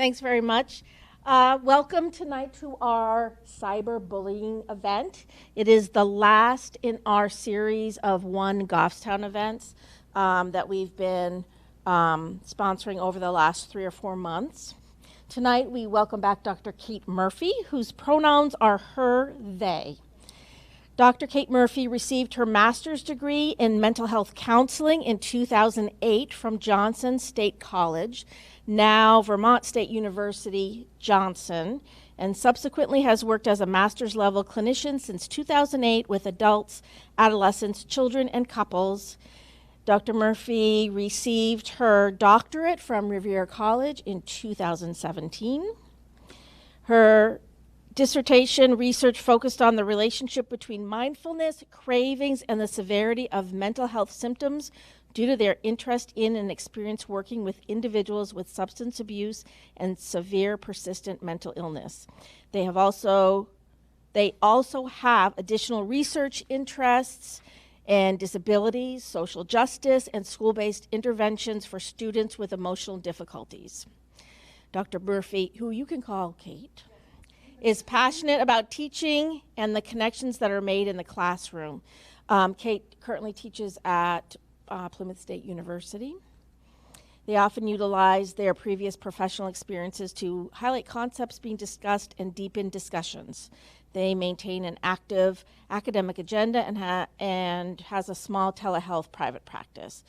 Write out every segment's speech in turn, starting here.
Thanks very much. Welcome tonight to our cyberbullying event. It is the last in our series of Goffstown events that we've been sponsoring over the last 3 or 4 months. Tonight we welcome back Dr. Kate Murphy, whose pronouns are her, they. Dr. Kate Murphy received her master's degree in mental health counseling in 2008 from Johnson State College, now Vermont State University, Johnson, and subsequently has worked as a master's level clinician since 2008 with adults, adolescents, children, and couples. Dr. Murphy received her doctorate from Revere College in 2017. Her dissertation research focused on the relationship between mindfulness, cravings, and the severity of mental health symptoms due to their interest in and experience working with individuals with substance abuse and severe persistent mental illness. They also have additional research interests and disabilities, social justice, and school-based interventions for students with emotional difficulties. Dr. Murphy, who you can call Kate, is passionate about teaching and the connections that are made in the classroom. Kate currently teaches at Plymouth State University. They often utilize their previous professional experiences to highlight concepts being discussed and deepen discussions. They maintain an active academic agenda and has a small telehealth private practice.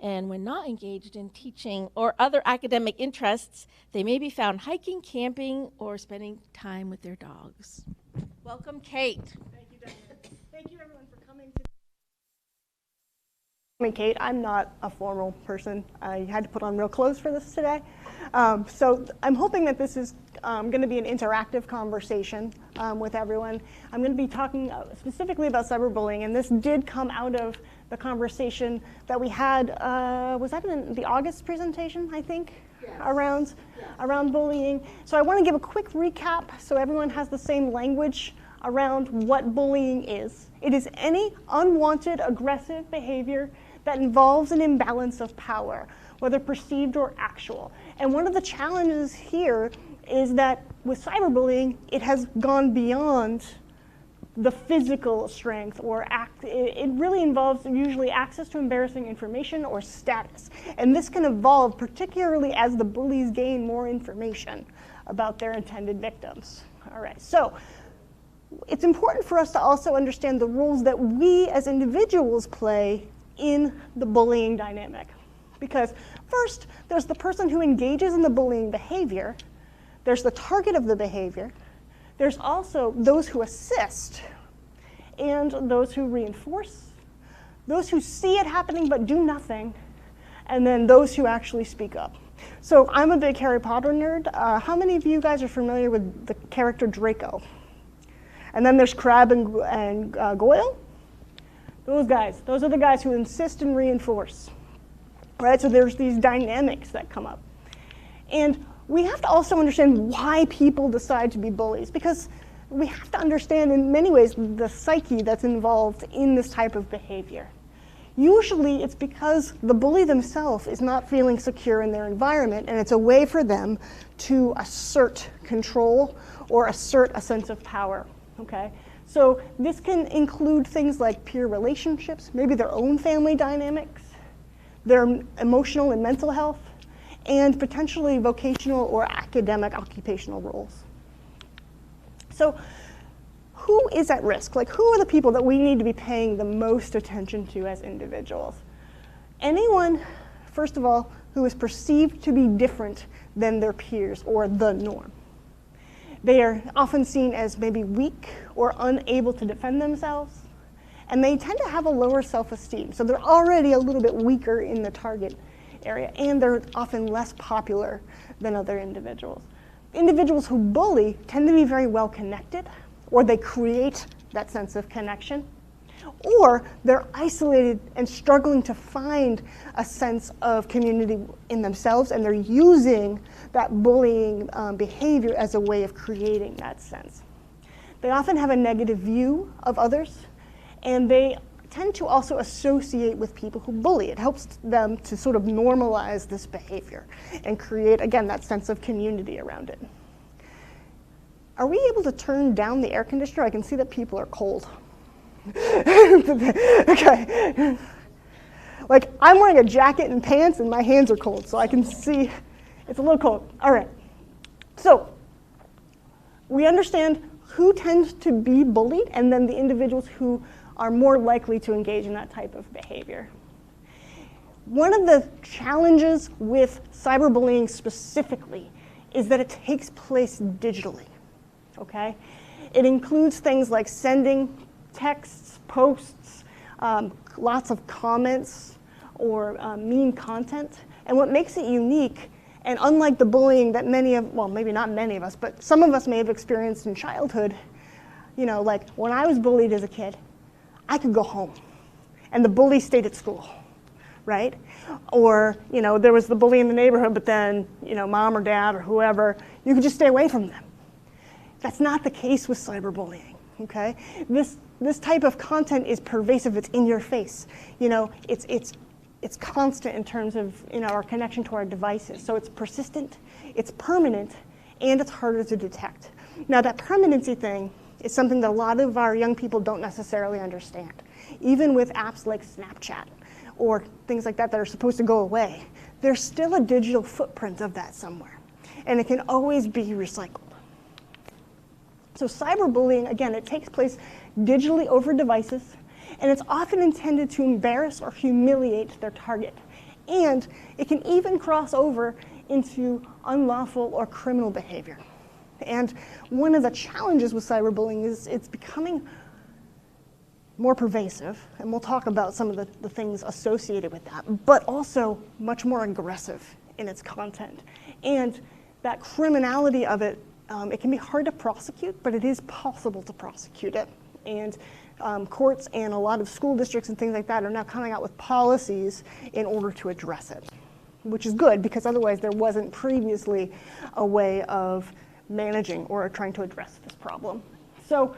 And when not engaged in teaching or other academic interests, they may be found hiking, camping, or spending time with their dogs. Welcome, Kate. Thank you, Diane. Thank you, everyone, for coming today. I'm Kate. I'm not a formal person. I had to put on real clothes for this today. So I'm hoping that this is going to be an interactive conversation with everyone. I'm going to be talking specifically about cyberbullying, and this did come out of the conversation that we had, was that in the August presentation, I think? Yes. Around bullying. So I want to give a quick recap so everyone has the same language around what bullying is. It is any unwanted aggressive behavior that involves an imbalance of power, whether perceived or actual. And one of the challenges here is that with cyberbullying, it has gone beyond the physical strength or it really involves usually access to embarrassing information or status. And this can evolve particularly as the bullies gain more information about their intended victims. All right, so it's important for us to also understand the roles that we as individuals play in the bullying dynamic. Because first, there's the person who engages in the bullying behavior, there's the target of the behavior, there's also those who assist, and those who reinforce, those who see it happening but do nothing, and then those who actually speak up. So I'm a big Harry Potter nerd. How many of you guys are familiar with the character Draco? And then there's Crabbe and Goyle. Those guys, those are the guys who insist and reinforce. Right, so there's these dynamics that come up. And we have to also understand why people decide to be bullies, because we have to understand in many ways the psyche that's involved in this type of behavior. Usually it's because the bully themselves is not feeling secure in their environment, and it's a way for them to assert control or assert a sense of power, okay? So this can include things like peer relationships, maybe their own family dynamics, their emotional and mental health, and potentially vocational or academic occupational roles. So who is at risk? Like, who are the people that we need to be paying the most attention to as individuals? Anyone, first of all, who is perceived to be different than their peers or the norm. They are often seen as maybe weak or unable to defend themselves, and they tend to have a lower self-esteem. So they're already a little bit weaker in the target area, and they're often less popular than other individuals. Individuals who bully tend to be very well connected, or they create that sense of connection, or they're isolated and struggling to find a sense of community in themselves, and they're using that bullying behavior as a way of creating that sense. They often have a negative view of others, and they tend to also associate with people who bully. It helps them to sort of normalize this behavior and create, again, that sense of community around it. Are we able to turn down the air conditioner? I can see that people are cold. Okay. Like, I'm wearing a jacket and pants and my hands are cold, so I can see it's a little cold. All right. So we understand who tends to be bullied and then the individuals who are more likely to engage in that type of behavior. One of the challenges with cyberbullying specifically is that it takes place digitally, okay? It includes things like sending texts, posts, lots of comments, or mean content. And what makes it unique, and unlike the bullying that many of, well, maybe not many of us, but some of us may have experienced in childhood, you know, like when I was bullied as a kid, I could go home, and the bully stayed at school, right? Or, you know, there was the bully in the neighborhood, but then, you know, mom or dad or whoever, you could just stay away from them. That's not the case with cyberbullying, okay? This type of content is pervasive, it's in your face. You know, it's constant in terms of, you know, our connection to our devices. So it's persistent, it's permanent, and it's harder to detect. Now that permanency thing is something that a lot of our young people don't necessarily understand. Even with apps like Snapchat or things like that that are supposed to go away, there's still a digital footprint of that somewhere, and it can always be recycled. So cyberbullying, again, it takes place digitally over devices, and it's often intended to embarrass or humiliate their target. And it can even cross over into unlawful or criminal behavior. And one of the challenges with cyberbullying is it's becoming more pervasive, and we'll talk about some of the things associated with that, but also much more aggressive in its content. And that criminality of it, it can be hard to prosecute, but it is possible to prosecute it. And courts and a lot of school districts and things like that are now coming out with policies in order to address it, which is good because otherwise there wasn't previously a way of managing or trying to address this problem. So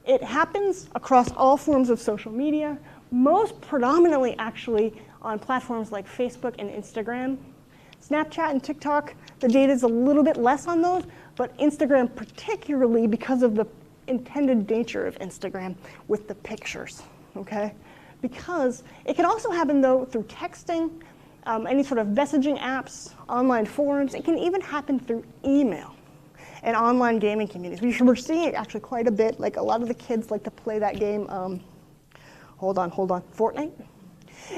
it happens across all forms of social media, most predominantly actually on platforms like Facebook and Instagram. Snapchat and TikTok, the data is a little bit less on those, but Instagram particularly because of the intended nature of Instagram with the pictures, okay? Because it can also happen though through texting, any sort of messaging apps, online forums. It can even happen through email and online gaming communities. We're seeing it actually quite a bit. Like a lot of the kids like to play that game, hold on, Fortnite.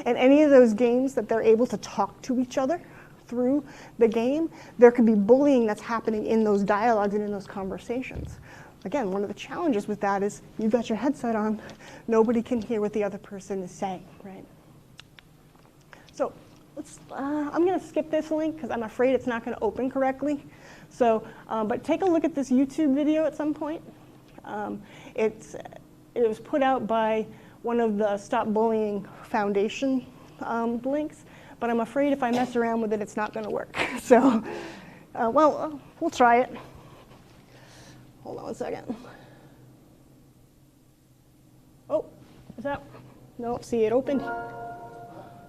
And any of those games that they're able to talk to each other through the game, there could be bullying that's happening in those dialogues and in those conversations. Again, one of the challenges with that is you've got your headset on, nobody can hear what the other person is saying, right? So I'm going to skip this link because I'm afraid it's not going to open correctly. So, but take a look at this YouTube video at some point. It was put out by one of the Stop Bullying Foundation links, but I'm afraid if I mess around with it, it's not going to work. So, well, we'll try it. Hold on one second. Oh, is that? No, see it opened.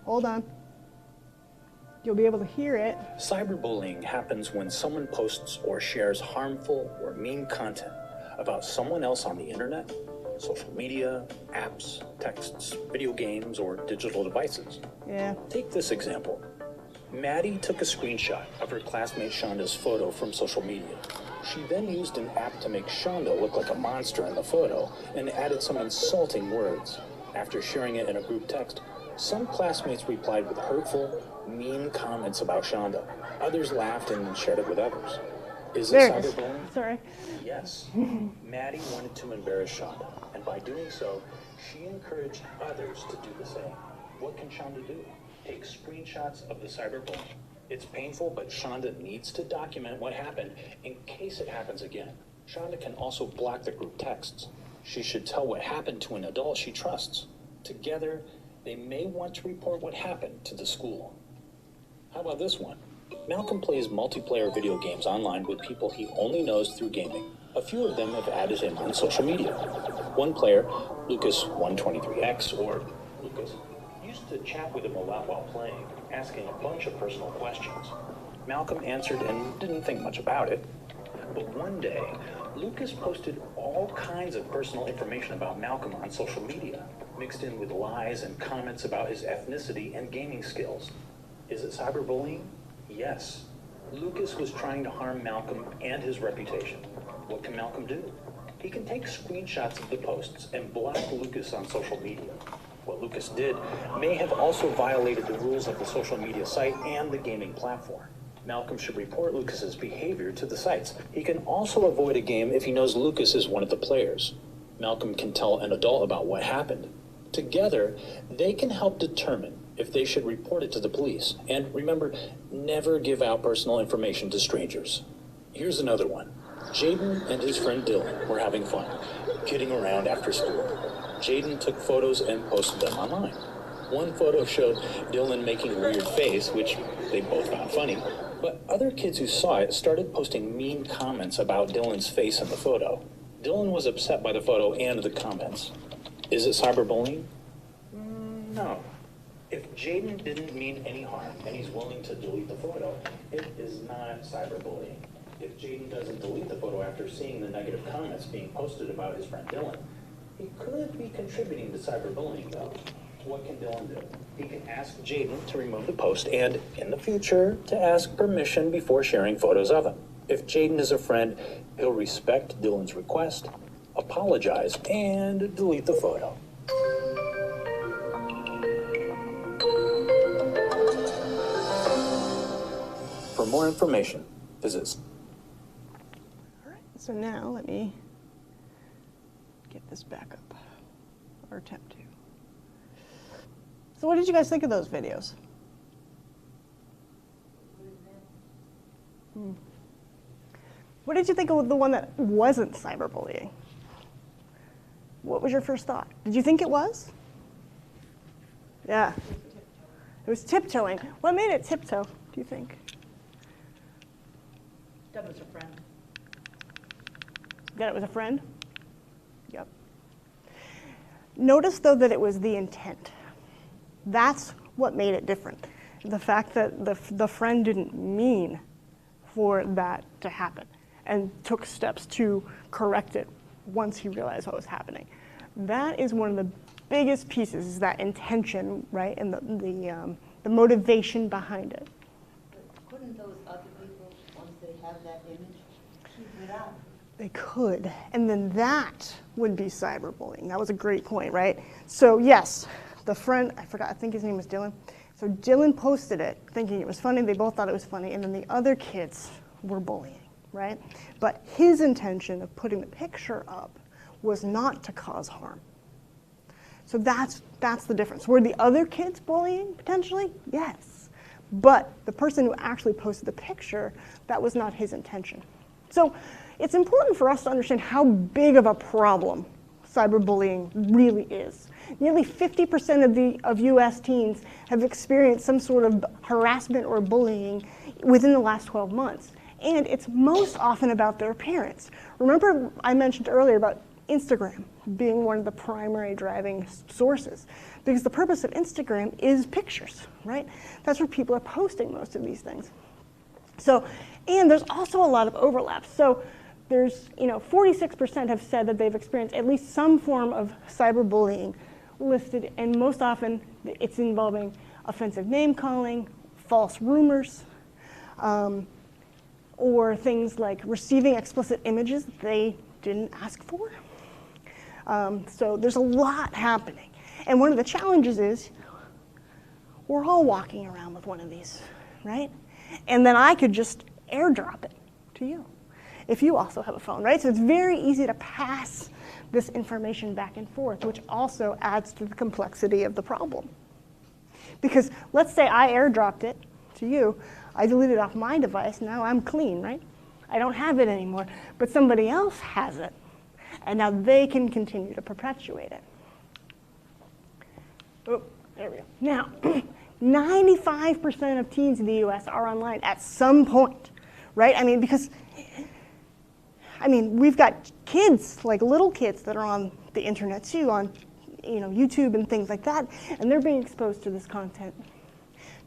Hold on. You'll be able to hear it. Cyberbullying happens when someone posts or shares harmful or mean content about someone else on the internet, social media, apps, texts, video games, or digital devices. Yeah. Take this example. Maddie took a screenshot of her classmate Shonda's photo from social media. She then used an app to make Shonda look like a monster in the photo and added some insulting words. After sharing it in a group text, some classmates replied with hurtful, mean comments about Shonda. Others laughed and shared it with others. Is this cyberbullying? Sorry. Yes. Maddie wanted to embarrass Shonda, and by doing so, she encouraged others to do the same. What can Shonda do? Take screenshots of the cyberbullying. It's painful, but Shonda needs to document what happened in case it happens again. Shonda can also block the group texts. She should tell what happened to an adult she trusts. Together, they may want to report what happened to the school. How about this one? Malcolm plays multiplayer video games online with people he only knows through gaming. A few of them have added him on social media. One player, Lucas123X, or Lucas, used to chat with him a lot while playing, asking a bunch of personal questions. Malcolm answered and didn't think much about it. But one day, Lucas posted all kinds of personal information about Malcolm on social media, mixed in with lies and comments about his ethnicity and gaming skills. Is it cyberbullying? Yes. Lucas was trying to harm Malcolm and his reputation. What can Malcolm do? He can take screenshots of the posts and block Lucas on social media. What Lucas did may have also violated the rules of the social media site and the gaming platform. Malcolm should report Lucas's behavior to the sites. He can also avoid a game if he knows Lucas is one of the players. Malcolm can tell an adult about what happened. Together, they can help determine if they should report it to the police. And remember, never give out personal information to strangers. Here's another one. Jaden and his friend Dylan were having fun, kidding around after school. Jaden took photos and posted them online. One photo showed Dylan making a weird face, which they both found funny, but other kids who saw it started posting mean comments about Dylan's face in the photo. Dylan was upset by the photo and the comments. Is it cyberbullying? No. If Jaden didn't mean any harm and he's willing to delete the photo, it is not cyberbullying. If Jaden doesn't delete the photo after seeing the negative comments being posted about his friend Dylan, he could be contributing to cyberbullying, though. What can Dylan do? He can ask Jaden to remove the post and, in the future, to ask permission before sharing photos of him. If Jaden is a friend, he'll respect Dylan's request, apologize, and delete the photo. For more information, visit. All right, so now let me get this back up, or attempt to. So what did you guys think of those videos? What did you think of the one that wasn't cyberbullying? What was your first thought? Did you think it was? Yeah. It was tiptoeing. What made it tiptoe, do you think? That was a friend. That it was a friend? Yep. Notice, though, that it was the intent. That's what made it different. The fact that the friend didn't mean for that to happen and took steps to correct it once he realized what was happening. That is one of the biggest pieces, is that intention, right, and the motivation behind it. But couldn't those other people, once they have that image, keep it out? They could, and then that would be cyberbullying. That was a great point, right? So yes, the friend, I think his name was Dylan. So Dylan posted it thinking it was funny, they both thought it was funny, and then the other kids were bullying, right? But his intention of putting the picture up was not to cause harm. So that's the difference. Were the other kids bullying, potentially? Yes. But the person who actually posted the picture, that was not his intention. So it's important for us to understand how big of a problem cyberbullying really is. Nearly 50% of US teens have experienced some sort of harassment or bullying within the last 12 months. And it's most often about their parents. Remember I mentioned earlier about Instagram being one of the primary driving sources, because the purpose of Instagram is pictures, right? That's where people are posting most of these things. So, and there's also a lot of overlap. So there's, 46% have said that they've experienced at least some form of cyberbullying listed, and most often it's involving offensive name calling, false rumors, or things like receiving explicit images that they didn't ask for. So there's a lot happening. And one of the challenges is we're all walking around with one of these, right? And then I could just airdrop it to you if you also have a phone, right? So it's very easy to pass this information back and forth, which also adds to the complexity of the problem. Because let's say I airdropped it to you, I deleted it off my device, now I'm clean, right? I don't have it anymore, but somebody else has it, and now they can continue to perpetuate it. Oh, there we go. Now, 95% of teens in the US are online at some point, right? I mean, because I mean, we've got kids, like little kids that are on the internet too, on YouTube and things like that, and they're being exposed to this content.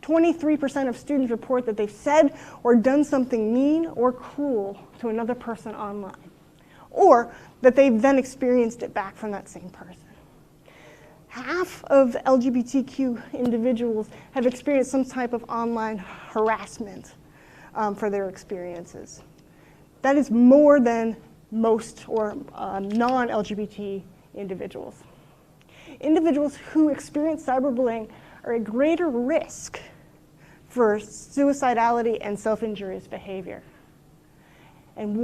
23% of students report that they've said or done something mean or cruel to another person online, or that they've then experienced it back from that same person. Half of LGBTQ individuals have experienced some type of online harassment for their experiences. That is more than most or non-LGBT individuals. Individuals who experience cyberbullying are at greater risk for suicidality and self-injurious behavior. And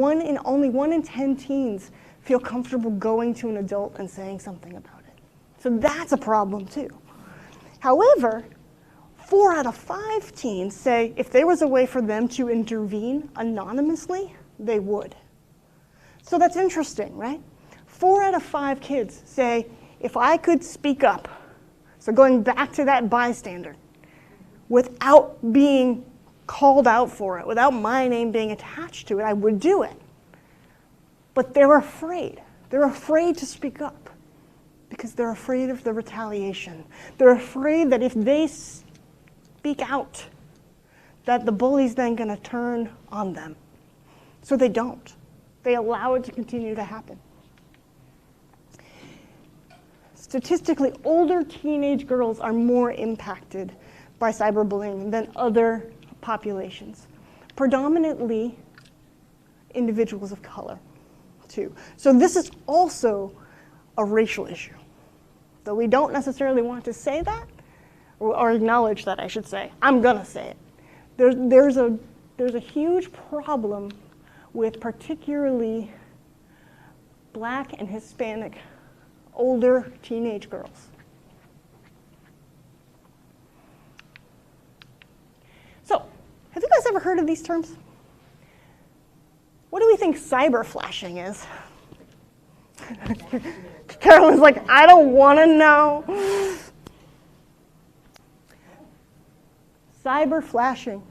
only 1 in 10 teens feel comfortable going to an adult and saying something about it. So that's a problem too. However, 4 out of 5 teens say if there was a way for them to intervene anonymously, they would. So that's interesting, right? 4 out of 5 kids say, if I could speak up, so going back to that bystander, without being called out for it, without my name being attached to it, I would do it. But they're afraid. They're afraid to speak up because they're afraid of the retaliation. They're afraid that if they speak out, that the bully's then going to turn on them. So they don't. They allow it to continue to happen. Statistically, older teenage girls are more impacted by cyberbullying than other populations, predominantly individuals of color, too. So this is also a racial issue. Though we don't necessarily want to say that, or acknowledge that, I should say. I'm gonna say it. There's a huge problem with particularly Black and Hispanic older teenage girls. So, have you guys ever heard of these terms? What do we think cyber flashing is? Carolyn's like, I don't want to know. Cyber flashing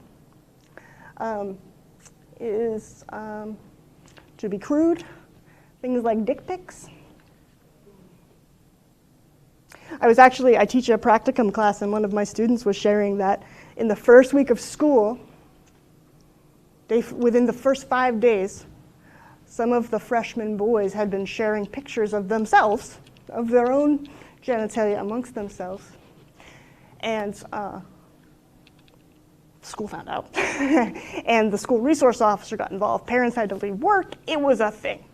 is, to be crude, things like dick pics. I teach a practicum class, and one of my students was sharing that in the first week of school, within the first 5 days, some of the freshman boys had been sharing pictures of themselves, of their own genitalia amongst themselves. And school found out. And the school resource officer got involved. Parents had to leave work. It was a thing.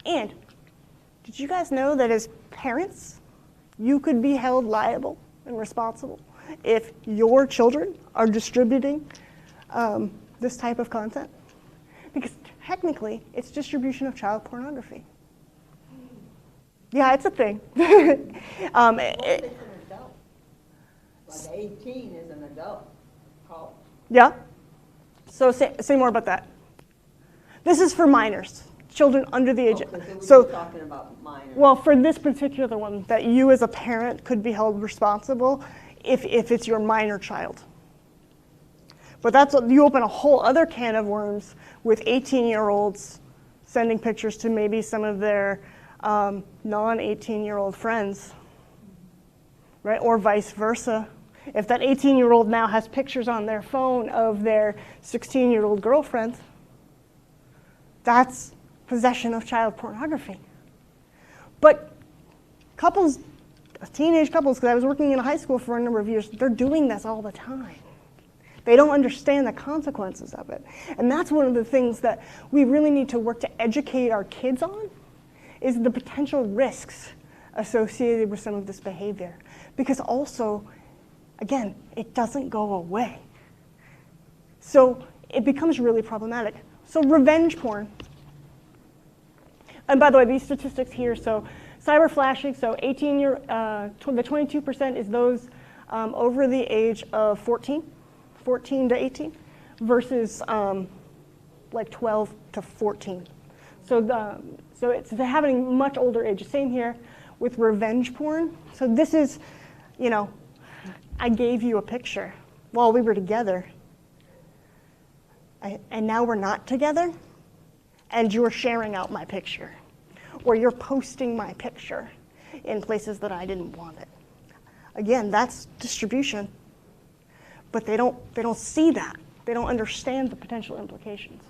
And did you guys know that as parents, you could be held liable and responsible if your children are distributing this type of content? Because technically, it's distribution of child pornography. Yeah, it's a thing. What if it's an adult? Like 18 is an adult. Oh. Yeah? So say more about that. This is for minors, children under the age. So we're talking about minors. Well, for this particular one, that you as a parent could be held responsible if it's your minor child. But you open a whole other can of worms with 18-year-olds sending pictures to maybe some of their non-18-year-old friends, right? Or vice versa. If that 18-year-old now has pictures on their phone of their 16-year-old girlfriend, that's possession of child pornography. But couples, teenage couples, because I was working in a high school for a number of years, they're doing this all the time. They don't understand the consequences of it. And that's one of the things that we really need to work to educate our kids on, is the potential risks associated with some of this behavior. Because also, again, it doesn't go away. So it becomes really problematic. So revenge porn. And by the way, these statistics here, so cyber flashing, so the 22% is those over the age of 14 to 18, versus like 12 to 14. So it's having much older age. Same here with revenge porn. So this is, I gave you a picture while we were together, and now we're not together. and you're sharing out my picture, or you're posting my picture in places that I didn't want it. Again, that's distribution, but they don't see that. They don't understand the potential implications.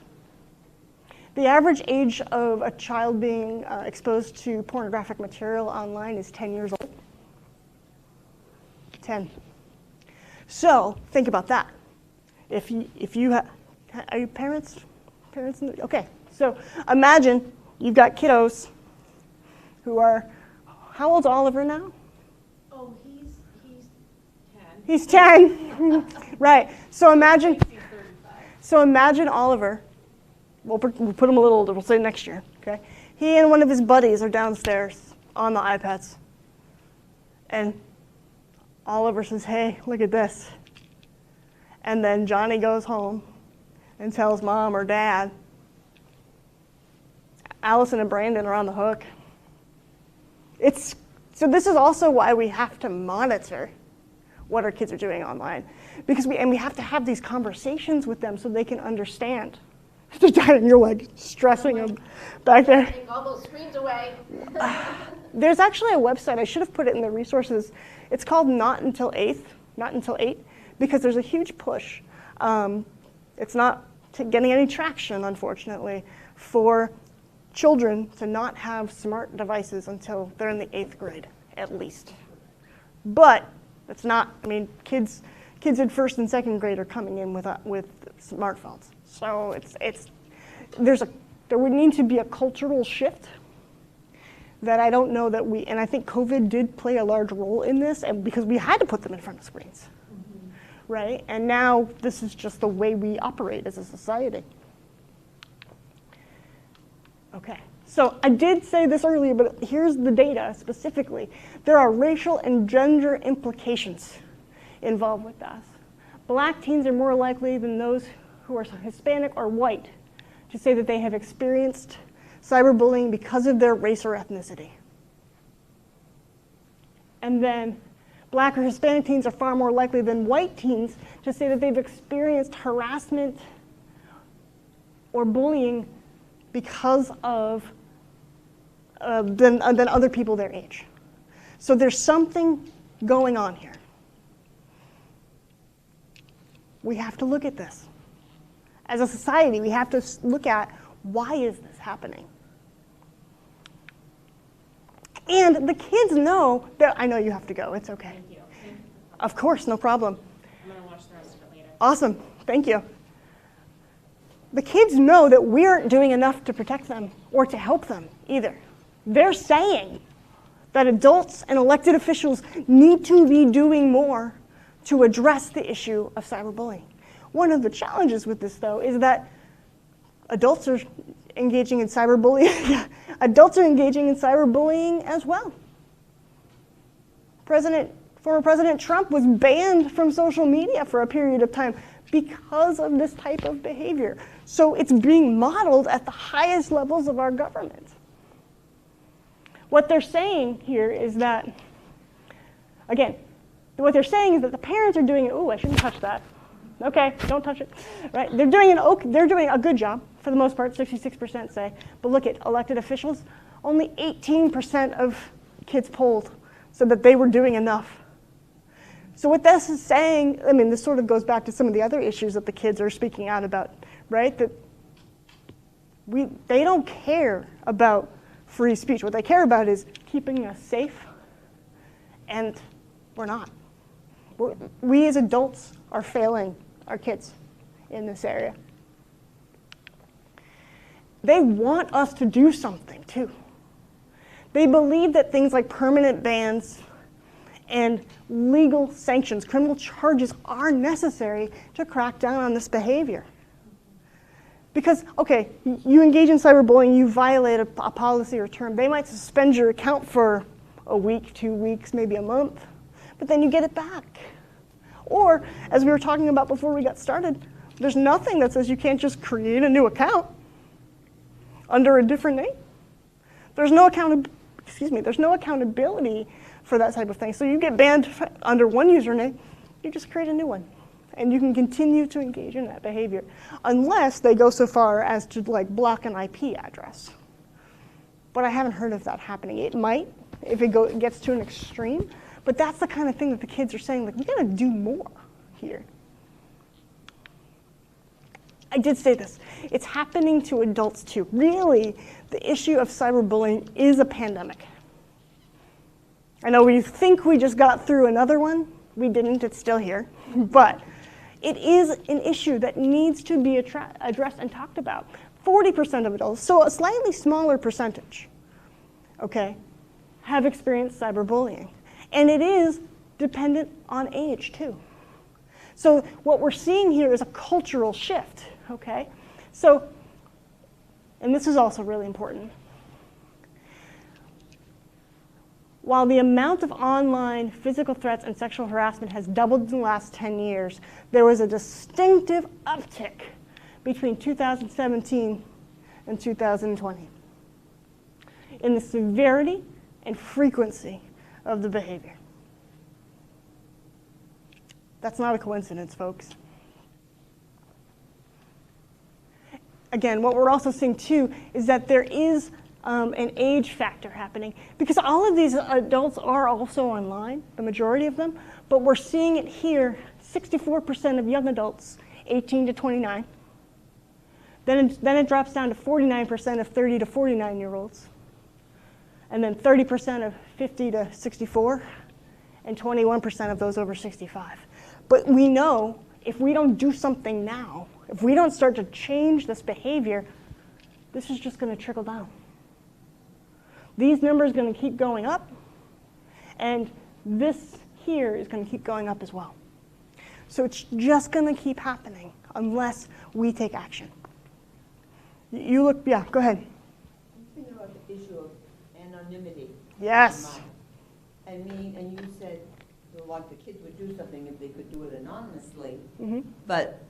The average age of a child being exposed to pornographic material online is 10 years old. 10. So think about that. If you are you parents? Okay. So imagine you've got kiddos who are, how old's Oliver now? Oh, he's 10. He's 10. Right. So imagine Oliver. We'll put him a little older. We'll say next year. Okay. He and one of his buddies are downstairs on the iPads, and Oliver says, "Hey, look at this." And then Johnny goes home and tells mom or dad. Allison and Brandon are on the hook. So this is also why we have to monitor what our kids are doing online, because we have to have these conversations with them so they can understand. You're like stressing them back there. Take all those screens away. There's actually a website, I should have put it in the resources. It's called Not Until 8, because there's a huge push. It's not getting any traction, unfortunately, for children to not have smart devices until they're in the 8th grade, at least. But it's not, kids in 1st and 2nd grade are coming in with smartphones. So there would need to be a cultural shift that I don't know that and I think COVID did play a large role in this, and because we had to put them in front of screens, right? And now this is just the way we operate as a society. Okay, so I did say this earlier, but here's the data specifically. There are racial and gender implications involved with this. Black teens are more likely than those who are Hispanic or white to say that they have experienced cyberbullying because of their race or ethnicity. And then Black or Hispanic teens are far more likely than white teens to say that they've experienced harassment or bullying because of than other people their age. So there's something going on here. We have to look at this. As a society, we have to look at, why is this happening? And the kids know that, I know you have to go, it's okay. Thank you. Of course, no problem. I'm going to watch the rest of it later. Awesome, thank you. The kids know that we aren't doing enough to protect them or to help them either. They're saying that adults and elected officials need to be doing more to address the issue of cyberbullying. One of the challenges with this, though, is that adults are engaging in cyberbullying. Adults are engaging in cyberbullying as well. Former President Trump was banned from social media for a period of time because of this type of behavior. So it's being modeled at the highest levels of our government. What they're saying here is that, again, what they're saying is that the parents are doing it. Oh, I shouldn't touch that. Okay, don't touch it. Right? They're doing a good job for the most part. 66% say. But look at elected officials. Only 18% of kids polled said that they were doing enough. So what this is saying, this sort of goes back to some of the other issues that the kids are speaking out about, right? That they don't care about free speech. What they care about is keeping us safe, and we're not. We as adults are failing our kids in this area. They want us to do something too. They believe that things like permanent bans and legal sanctions, criminal charges, are necessary to crack down on this behavior. Because, okay, you engage in cyberbullying, you violate a policy or term, they might suspend your account for a week, 2 weeks, maybe a month, but then you get it back. Or, as we were talking about before we got started, there's nothing that says you can't just create a new account under a different name. There's no accountability for that type of thing. So you get banned under one username, you just create a new one. And you can continue to engage in that behavior unless they go so far as to like block an IP address. But I haven't heard of that happening. It might if it gets to an extreme, but that's the kind of thing that the kids are saying, like, we gotta do more here. I did say this. It's happening to adults too. Really, the issue of cyberbullying is a pandemic. I know we think we just got through another one. We didn't, it's still here. But it is an issue that needs to be addressed and talked about. 40% of adults, so a slightly smaller percentage, okay, have experienced cyberbullying. And it is dependent on age too. So what we're seeing here is a cultural shift, okay? So, and this is also really important. While the amount of online physical threats and sexual harassment has doubled in the last 10 years, there was a distinctive uptick between 2017 and 2020 in the severity and frequency of the behavior. That's not a coincidence, folks. Again, what we're also seeing too is that there is an age factor happening, because all of these adults are also online, the majority of them, but we're seeing it here, 64% of young adults, 18 to 29. Then it drops down to 49% of 30 to 49-year-olds, and then 30% of 50 to 64, and 21% of those over 65. But we know if we don't do something now, if we don't start to change this behavior, this is just going to trickle down. These numbers are going to keep going up, and this here is going to keep going up as well. So it's just going to keep happening unless we take action. You look, yeah, go ahead. I'm thinking about the issue of anonymity. Yes. I mean, and you said, like, the kids would do something if they could do it anonymously. Mm-hmm. But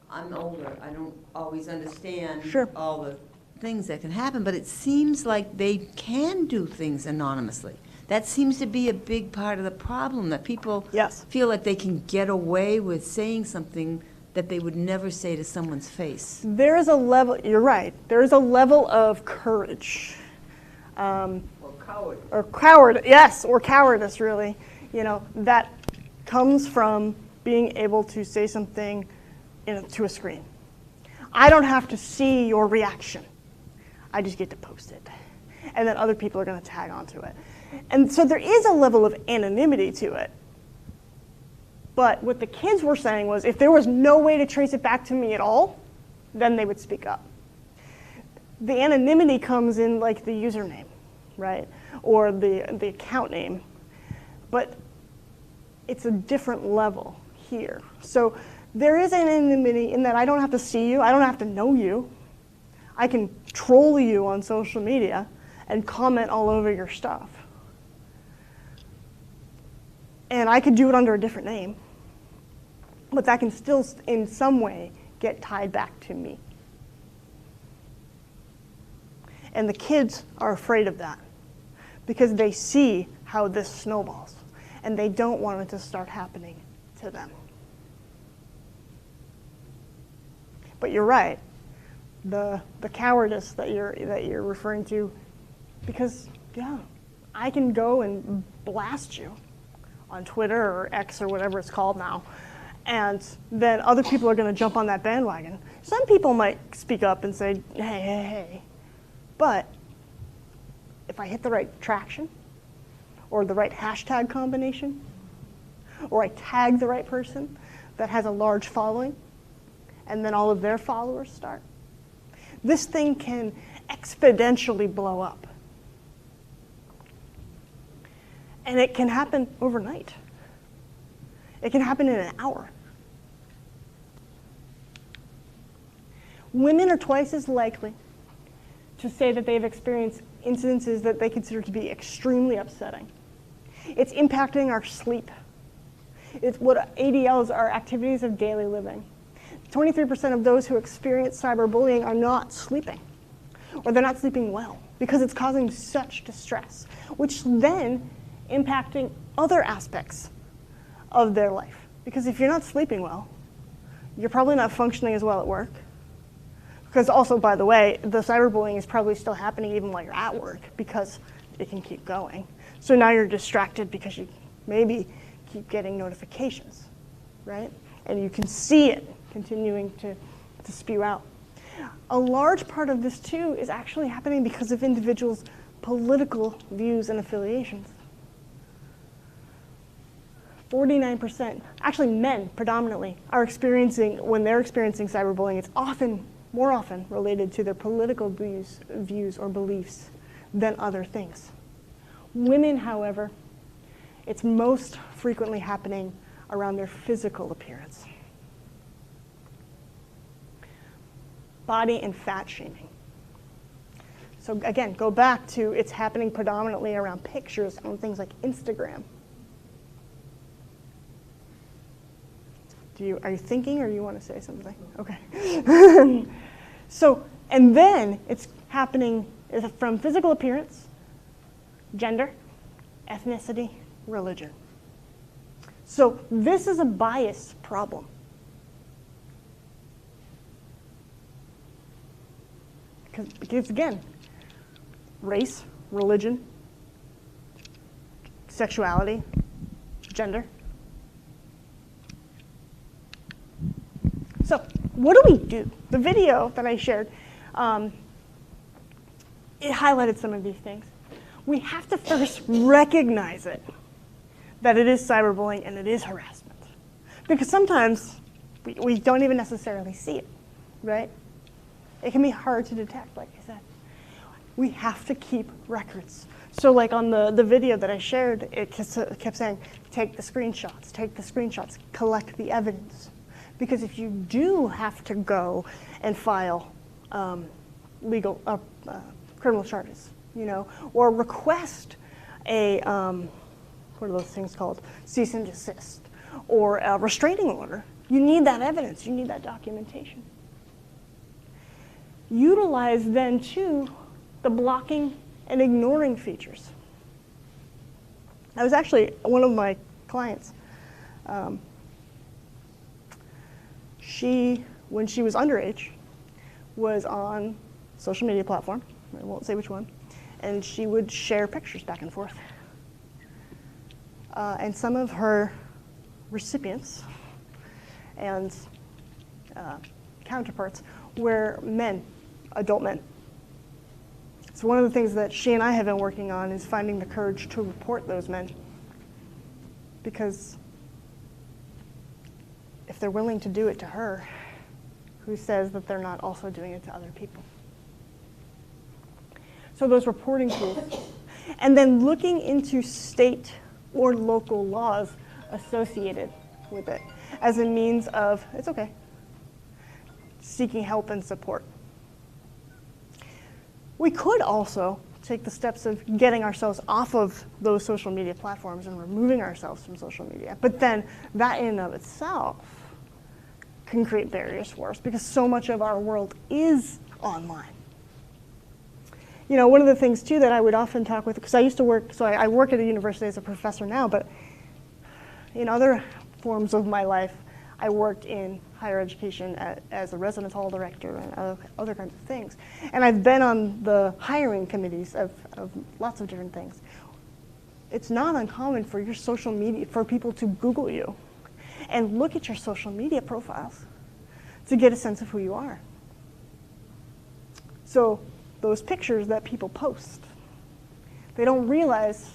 I'm older. I don't always understand Sure. all the things that can happen, but it seems like they can do things anonymously. That seems to be a big part of the problem, that people Yes. feel like they can get away with saying something that they would never say to someone's face. There is a level, you're right, there is a level of courage. Or coward. Or coward, yes, or cowardice, really, you know, that comes from being able to say something to a screen. I don't have to see your reaction. I just get to post it. And then other people are going to tag onto it. And so there is a level of anonymity to it. But what the kids were saying was if there was no way to trace it back to me at all, then they would speak up. The anonymity comes in like the username, right? Or the account name. But it's a different level here. So there is anonymity in that I don't have to see you, I don't have to know you. I can troll you on social media and comment all over your stuff. And I could do it under a different name, but that can still in some way get tied back to me. And the kids are afraid of that because they see how this snowballs and they don't want it to start happening to them. But you're right, the cowardice that you're referring to, because yeah, I can go and blast you on Twitter or X or whatever it's called now, and then other people are going to jump on that bandwagon. Some people might speak up and say, hey, but if I hit the right traction or the right hashtag combination, or I tag the right person that has a large following, and then all of their followers start, this thing can exponentially blow up. And it can happen overnight. It can happen in an hour. Women are twice as likely to say that they've experienced incidences that they consider to be extremely upsetting. It's impacting our sleep. It's what ADLs are, activities of daily living. 23% of those who experience cyberbullying are not sleeping, or they're not sleeping well, because it's causing such distress, which then impacting other aspects of their life. Because if you're not sleeping well, you're probably not functioning as well at work. Because also, by the way, the cyberbullying is probably still happening even while you're at work because it can keep going. So now you're distracted because you maybe keep getting notifications, right? And you can see it continuing to spew out. A large part of this, too, is actually happening because of individuals' political views and affiliations. 49%, actually men predominantly, are experiencing, when they're experiencing cyberbullying, it's more often related to their political views or beliefs than other things. Women, however, it's most frequently happening around their physical appearance. Body and fat shaming. So again, go back to it's happening predominantly around pictures on things like Instagram. Are you thinking or you want to say something? Okay. So, and then it's happening from physical appearance, gender, ethnicity, religion. So this is a bias problem. Because again, race, religion, sexuality, gender. So what do we do? The video that I shared, it highlighted some of these things. We have to first recognize it, that it is cyberbullying and it is harassment. Because sometimes we don't even necessarily see it, right? It can be hard to detect, like I said. We have to keep records. So like on the video that I shared, it kept saying, take the screenshots, collect the evidence. Because if you do have to go and file criminal charges, or request a, what are those things called? Cease and desist, or a restraining order, you need that evidence, you need that documentation. Utilize then too the blocking and ignoring features. That was actually one of my clients. When she was underage, was on social media platform, I won't say which one, and she would share pictures back and forth. And some of her recipients and counterparts were men, adult men. So one of the things that she and I have been working on is finding the courage to report those men. Because if they're willing to do it to her, who says that they're not also doing it to other people? So those reporting tools. And then looking into state or local laws associated with it as a means of, it's okay, seeking help and support. We could also take the steps of getting ourselves off of those social media platforms and removing ourselves from social media. But then that in and of itself can create barriers for us because so much of our world is online. One of the things too that I would often talk with, because I used to work, so I work at a university as a professor now, but in other forms of my life, I worked in higher education as a residence hall director and other kinds of things. And I've been on the hiring committees of lots of different things. It's not uncommon for your social media, for people to Google you and look at your social media profiles to get a sense of who you are. So those pictures that people post, they don't realize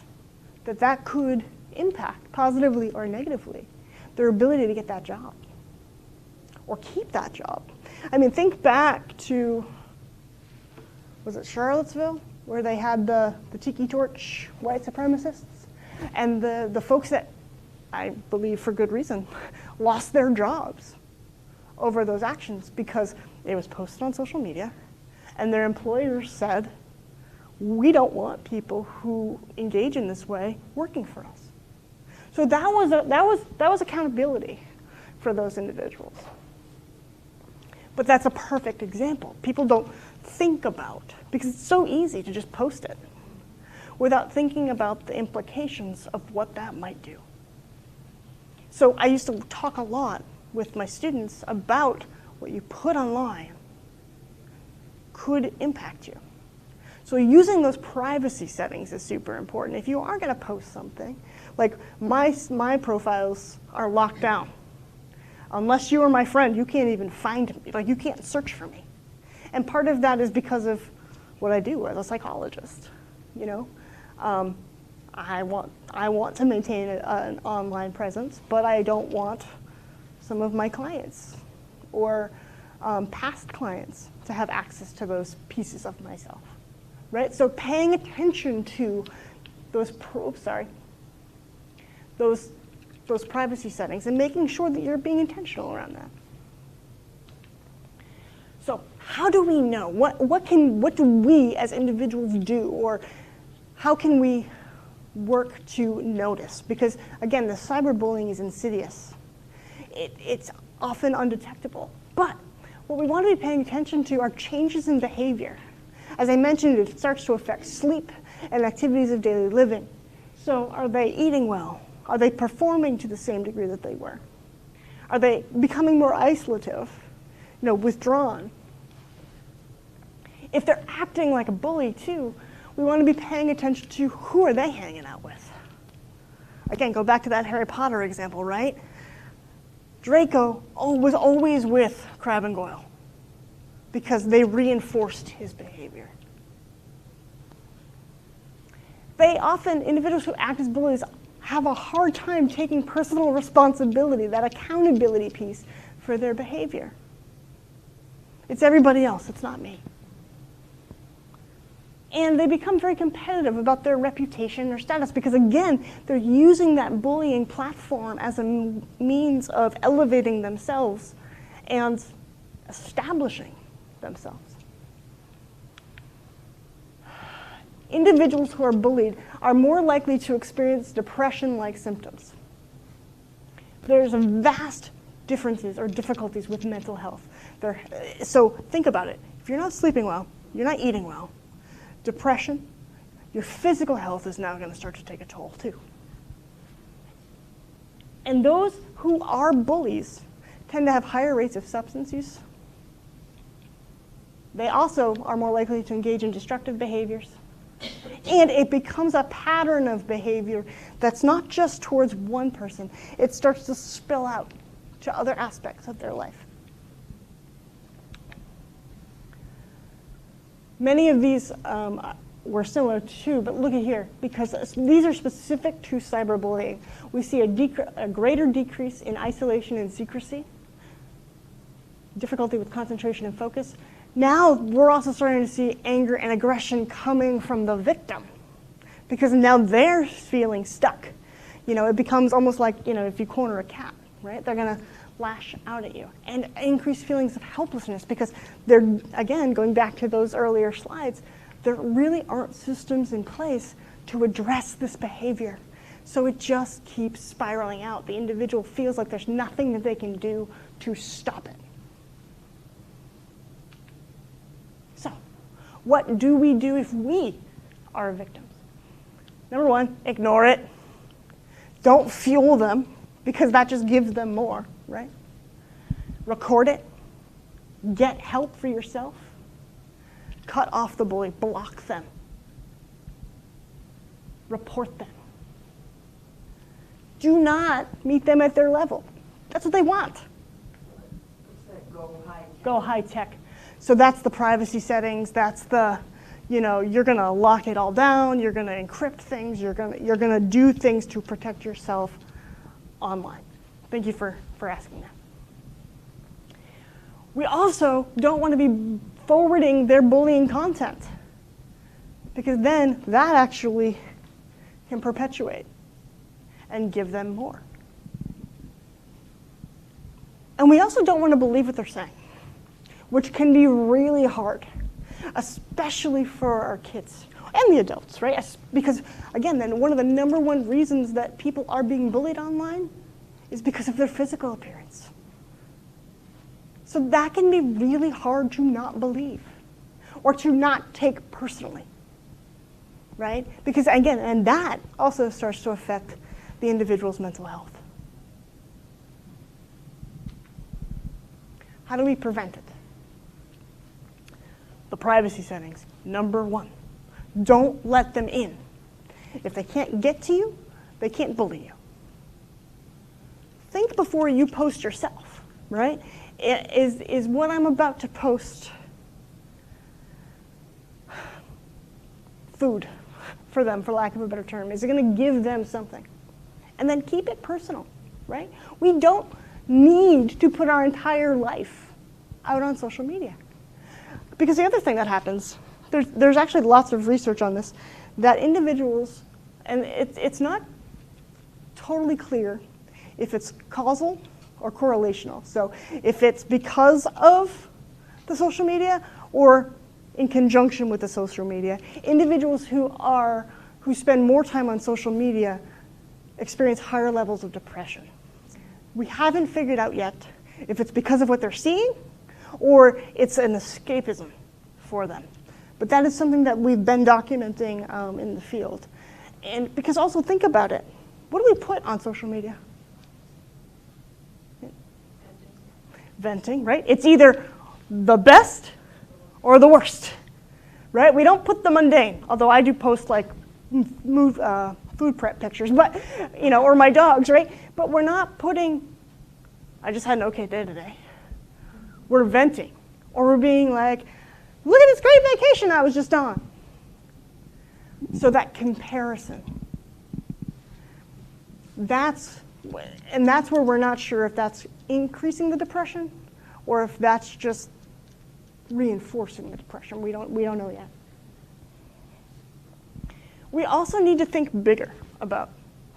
that that could impact positively or negatively their ability to get that job or keep that job. I mean, think back to, was it Charlottesville, where they had the tiki torch white supremacists? And the folks that, I believe for good reason, lost their jobs over those actions because it was posted on social media and their employers said, we don't want people who engage in this way working for us. So that was accountability for those individuals. But that's a perfect example. People don't think about, because it's so easy to just post it without thinking about the implications of what that might do. So I used to talk a lot with my students about what you put online could impact you. So using those privacy settings is super important. If you are going to post something, like my profiles are locked down. Unless you are my friend, you can't even find me. Like, you can't search for me. And part of that is because of what I do as a psychologist. You know, I want to maintain an online presence, but I don't want some of my clients or past clients to have access to those pieces of myself, right? So paying attention to those privacy settings and making sure that you're being intentional around that. So how do we know? What do we as individuals do, or how can we work to notice? Because again, the cyberbullying is insidious. It's often undetectable. But what we want to be paying attention to are changes in behavior. As I mentioned, it starts to affect sleep and activities of daily living. So are they eating well? Are they performing to the same degree that they were? Are they becoming more isolative, withdrawn? If they're acting like a bully too, we want to be paying attention to who are they hanging out with. Again, go back to that Harry Potter example, right? Draco was always with Crabbe and Goyle because they reinforced his behavior. Individuals who act as bullies have a hard time taking personal responsibility, that accountability piece for their behavior. It's everybody else, it's not me. And they become very competitive about their reputation or status because, again, they're using that bullying platform as a means of elevating themselves and establishing themselves. Individuals who are bullied are more likely to experience depression-like symptoms. There's vast differences or difficulties with mental health. So think about it. If you're not sleeping well, you're not eating well, depression, your physical health is now going to start to take a toll too. And those who are bullies tend to have higher rates of substance use. They also are more likely to engage in destructive behaviors. And it becomes a pattern of behavior that's not just towards one person. It starts to spill out to other aspects of their life. Many of these were similar too, but look at here, because these are specific to cyberbullying. We see a greater decrease in isolation and secrecy, difficulty with concentration and focus. Now we're also starting to see anger and aggression coming from the victim, because now they're feeling stuck. It becomes almost like, if you corner a cat, right? They're gonna lash out at you, and increased feelings of helplessness because they're, again, going back to those earlier slides, there really aren't systems in place to address this behavior. So it just keeps spiraling out. The individual feels like there's nothing that they can do to stop it. So what do we do if we are victims? Number one, ignore it. Don't fuel them, because that just gives them more, right? Record it. Get help for yourself. Cut off the bully. Block them. Report them. Do not meet them at their level. That's what they want. Go high tech. So that's the privacy settings. That's the, you're going to lock it all down. You're going to encrypt things. You're going to do things to protect yourself online. Thank you for asking that. We also don't want to be forwarding their bullying content, because then that actually can perpetuate and give them more. And we also don't want to believe what they're saying, which can be really hard, especially for our kids and the adults, right? Because, again, then one of the number one reasons that people are being bullied online is because of their physical appearance. So that can be really hard to not believe or to not take personally, right? Because, again, and that also starts to affect the individual's mental health. How do we prevent it? The privacy settings, number one. Don't let them in. If they can't get to you, they can't bully you. Think before you post yourself, right? Is what I'm about to post food for them, for lack of a better term? Is it going to give them something? And then keep it personal, right? We don't need to put our entire life out on social media. Because the other thing that happens, there's actually lots of research on this, that individuals, and it's not totally clear if it's causal or correlational. So if it's because of the social media or in conjunction with the social media, individuals who spend more time on social media experience higher levels of depression. We haven't figured out yet if it's because of what they're seeing or it's an escapism for them. But that is something that we've been documenting in the field. And because also think about it, what do we put on social media? Venting, right? It's either the best or the worst, right? We don't put the mundane, although I do post like food prep pictures, but or my dogs, right? But we're not putting, I just had an okay day today. We're venting, or we're being like, look at this great vacation I was just on. So that comparison, that's where we're not sure if that's increasing the depression or if that's just reinforcing the depression. We don't know yet. We also need to think bigger about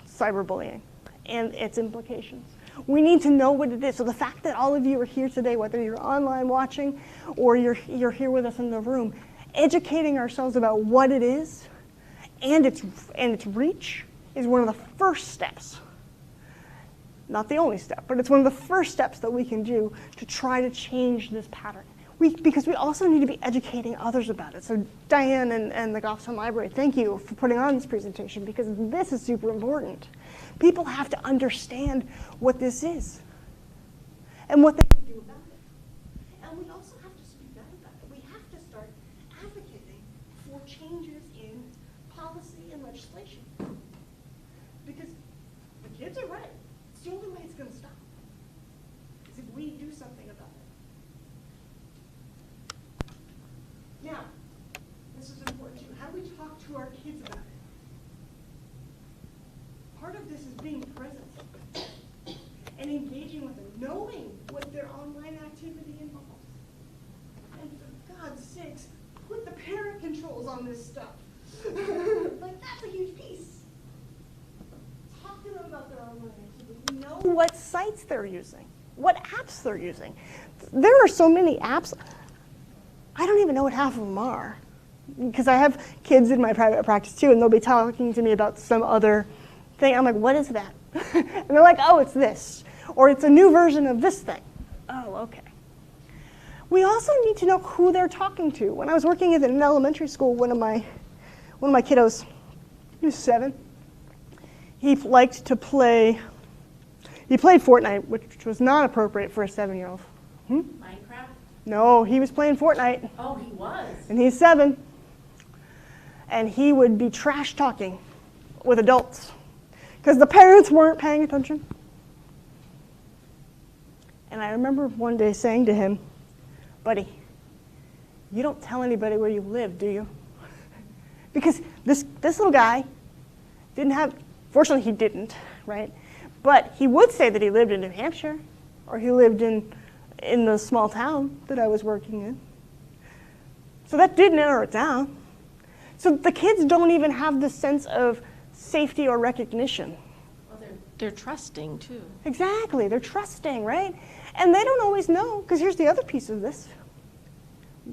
cyberbullying and its implications. We need to know what it is. So the fact that all of you are here today, whether you're online watching or you're here with us in the room, educating ourselves about what it is and its reach is one of the first steps. Not the only step, but it's one of the first steps that we can do to try to change this pattern. Because we also need to be educating others about it. So Diane and the Goffstown Library, thank you for putting on this presentation because this is super important. People have to understand what this is and what they can do about it. And we also have to speak out about it. We have to start advocating for changes in policy and legislation. Because the kids are right. It's the only way it's going to stop. Is if we do something about it. Now, this is important too. How do we talk to our kids about it? Part of this is being present and engaging with them, knowing what their online activity involves. And for God's sakes, put the parent controls on this stuff. Like, that's a huge piece. Talk to them about their online activity. Know what sites they're using, what apps they're using. There are so many apps. I don't even know what half of them are because I have kids in my private practice too, and they'll be talking to me about some other thing. I'm like, what is that? And they're like, oh, it's this. Or it's a new version of this thing. Oh, okay. We also need to know who they're talking to. When I was working in an elementary school, one of my kiddos, he was 7. He liked to play, he played Fortnite, which was not appropriate for a 7-year-old. Minecraft? No, he was playing Fortnite. Oh, he was. And he's 7. And he would be trash talking with adults because the parents weren't paying attention. And I remember one day saying to him, buddy, you don't tell anybody where you live, do you? Because this little guy didn't have, fortunately he didn't, right? But he would say that he lived in New Hampshire or he lived in the small town that I was working in. So that did narrow it down. So the kids don't even have the sense of safety or recognition. Well, they're trusting too. Exactly, they're trusting, right? And they don't always know, because here's the other piece of this.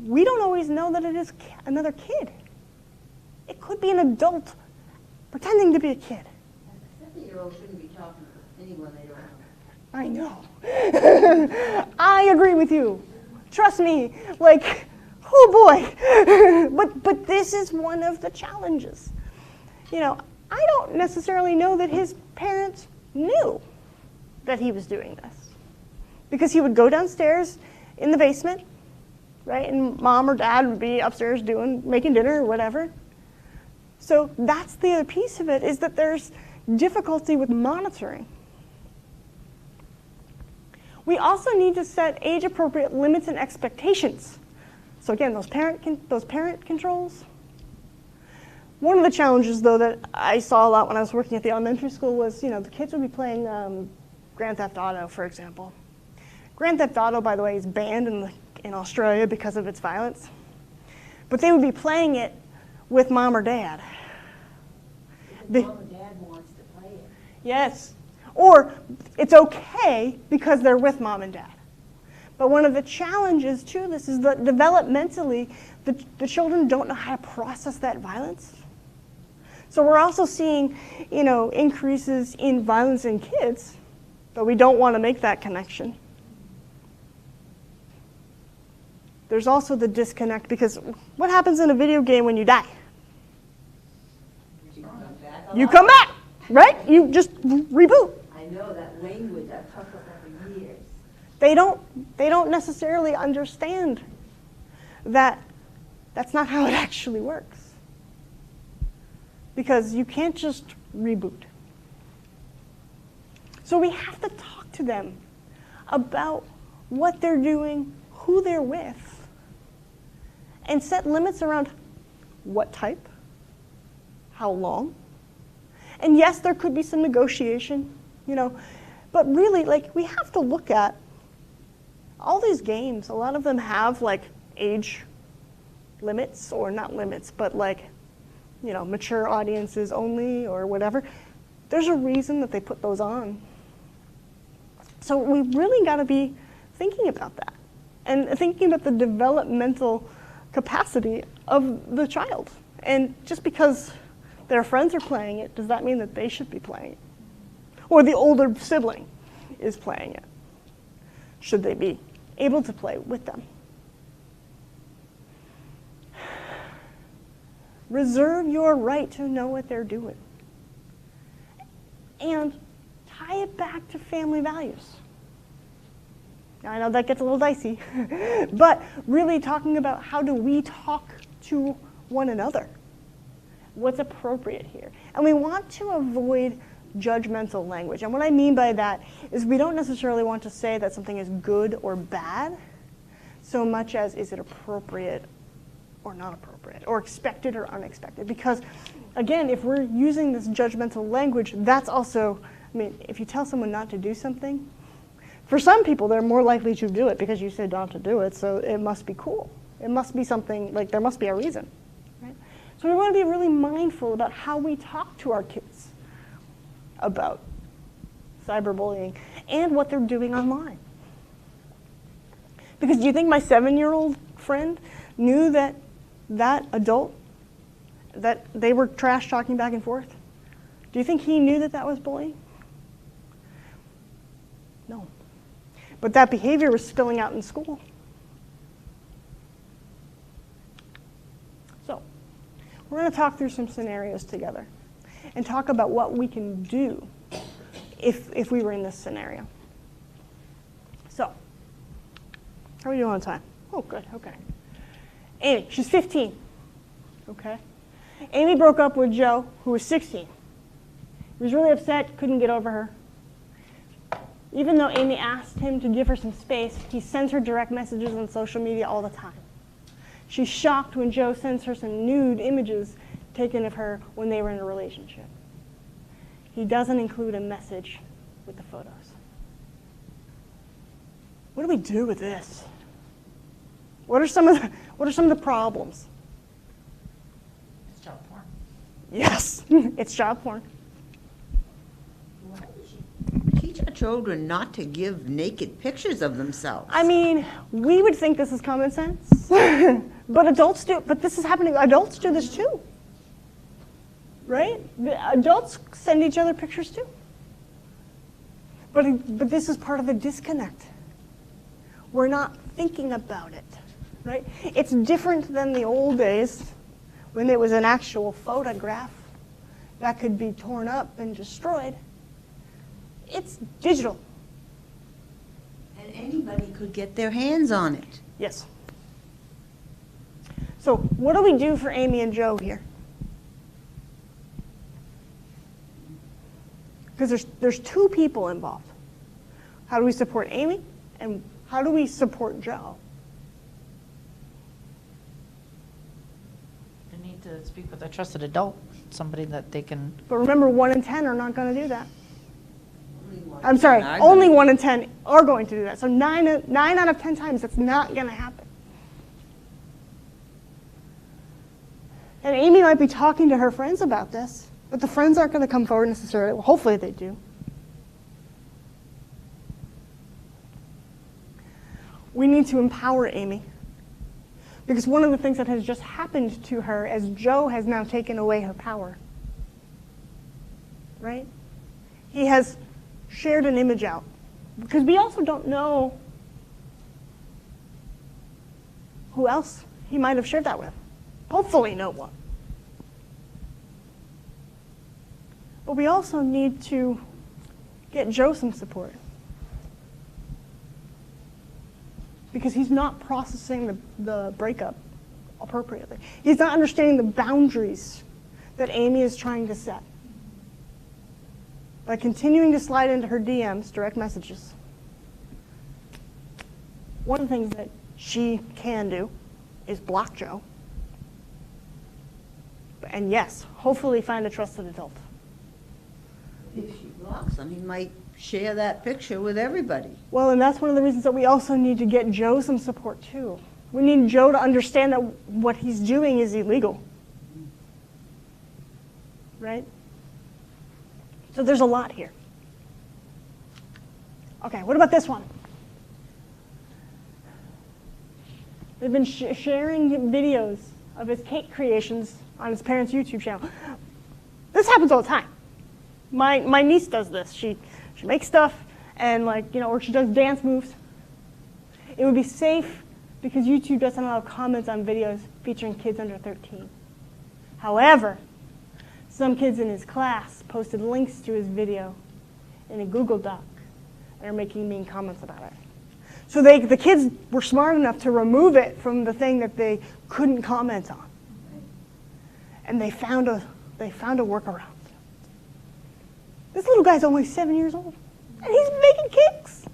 We don't always know that it is another kid. It could be an adult pretending to be a kid. A 7-year-old shouldn't be talking to anyone they don't know. I know. I agree with you. Trust me, like, oh boy. But this is one of the challenges. I don't necessarily know that his parents knew that he was doing this. Because he would go downstairs in the basement, right? And mom or dad would be upstairs making dinner or whatever. So that's the other piece of it, is that there's difficulty with monitoring. We also need to set age-appropriate limits and expectations. So again, those parent controls. One of the challenges, though, that I saw a lot when I was working at the elementary school was, the kids would be playing Grand Theft Auto, for example. Grand Theft Auto, by the way, is banned in Australia because of its violence. But they would be playing it with mom or dad. Mom or dad wants to play it. Yes. Or it's okay because they're with mom and dad. But one of the challenges to this is that developmentally, the children don't know how to process that violence. So we're also seeing, increases in violence in kids, but we don't want to make that connection. There's also the disconnect, because what happens in a video game when you die? You come back, right? You just reboot. I know that language, I've talked about that for years. They don't necessarily understand that that's not how it actually works. Because you can't just reboot. So we have to talk to them about what they're doing, who they're with, and set limits around what type, how long. And yes, there could be some negotiation, but really, we have to look at all these games. A lot of them have age limits, or not limits, but mature audiences only or whatever. There's a reason that they put those on. So we really got to be thinking about that and thinking about the developmental capacity of the child. And just because their friends are playing it, does that mean that they should be playing it? Or the older sibling is playing it. Should they be able to play with them? Reserve your right to know what they're doing. And tie it back to family values. Now, I know that gets a little dicey, but really talking about how do we talk to one another? What's appropriate here? And we want to avoid judgmental language. And what I mean by that is we don't necessarily want to say that something is good or bad, so much as is it appropriate or not appropriate, or expected or unexpected. Because, again, if we're using this judgmental language, that's also, if you tell someone not to do something, for some people, they're more likely to do it because you said not to do it, so it must be cool. It must be something, there must be a reason, right? So we want to be really mindful about how we talk to our kids about cyberbullying and what they're doing online. Because do you think my 7-year-old friend knew that adult, that they were trash talking back and forth? Do you think he knew that that was bullying? No. But that behavior was spilling out in school. So, we're going to talk through some scenarios together and talk about what we can do if we were in this scenario. So, how are we doing on time? Oh, good, okay. Amy, she's 15, okay? Amy broke up with Joe, who was 16. He was really upset, couldn't get over her. Even though Amy asked him to give her some space, he sends her direct messages on social media all the time. She's shocked when Joe sends her some nude images taken of her when they were in a relationship. He doesn't include a message with the photos. What do we do with this? What are some of the problems? It's child porn. Yes, it's child porn. Teach our children not to give naked pictures of themselves. We would think this is common sense, but adults do. But this is happening. Adults do this too, right? The adults send each other pictures too. But this is part of the disconnect. We're not thinking about it, right? It's different than the old days when it was an actual photograph that could be torn up and destroyed. It's digital. And anybody could get their hands on it. Yes. So what do we do for Amy and Joe here? Because there's two people involved. How do we support Amy, and how do we support Joe? They need to speak with a trusted adult, somebody that they can. But remember, 1 in 10 are not going to do that. Only one I'm sorry, are only gonna- 1 in 10 are going to do that. So 9 out of 10 times, that's not going to happen. And Amy might be talking to her friends about this, but the friends aren't going to come forward necessarily. Well, hopefully they do. We need to empower Amy. Because one of the things that has just happened to her is Joe has now taken away her power. Right? He has shared an image out. Because we also don't know who else he might have shared that with. Hopefully no one. But we also need to get Joe some support. Because he's not processing the breakup appropriately. He's not understanding the boundaries that Amy is trying to set. By continuing to slide into her DMs, direct messages. One of the things that she can do is block Joe. And yes, hopefully find a trusted adult. If she blocks him, he might share that picture with everybody. Well, and that's one of the reasons that we also need to get Joe some support too. We need Joe to understand that what he's doing is illegal. Right? So there's a lot here. Okay, what about this one? They've been sharing videos of his cake creations on his parents' YouTube channel. This happens all the time. My niece does this. She makes stuff and or she does dance moves. It would be safe because YouTube doesn't allow comments on videos featuring kids under 13. However, some kids in his class posted links to his video in a Google Doc and are making mean comments about it. So the kids were smart enough to remove it from the thing that they couldn't comment on. And they found a workaround. This little guy's only 7 years old, and he's making cakes.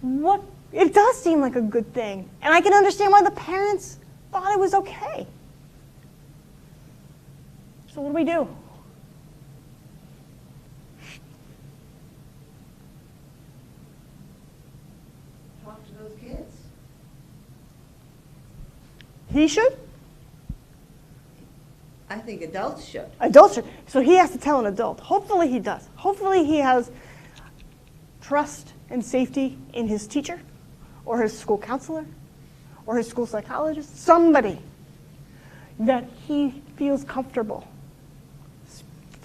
What? It does seem like a good thing, and I can understand why the parents thought it was okay. So what do we do? Talk to those kids. He should? I think adults should. Adults should. So he has to tell an adult. Hopefully he does. Hopefully he has trust and safety in his teacher or his school counselor or his school psychologist, somebody that he feels comfortable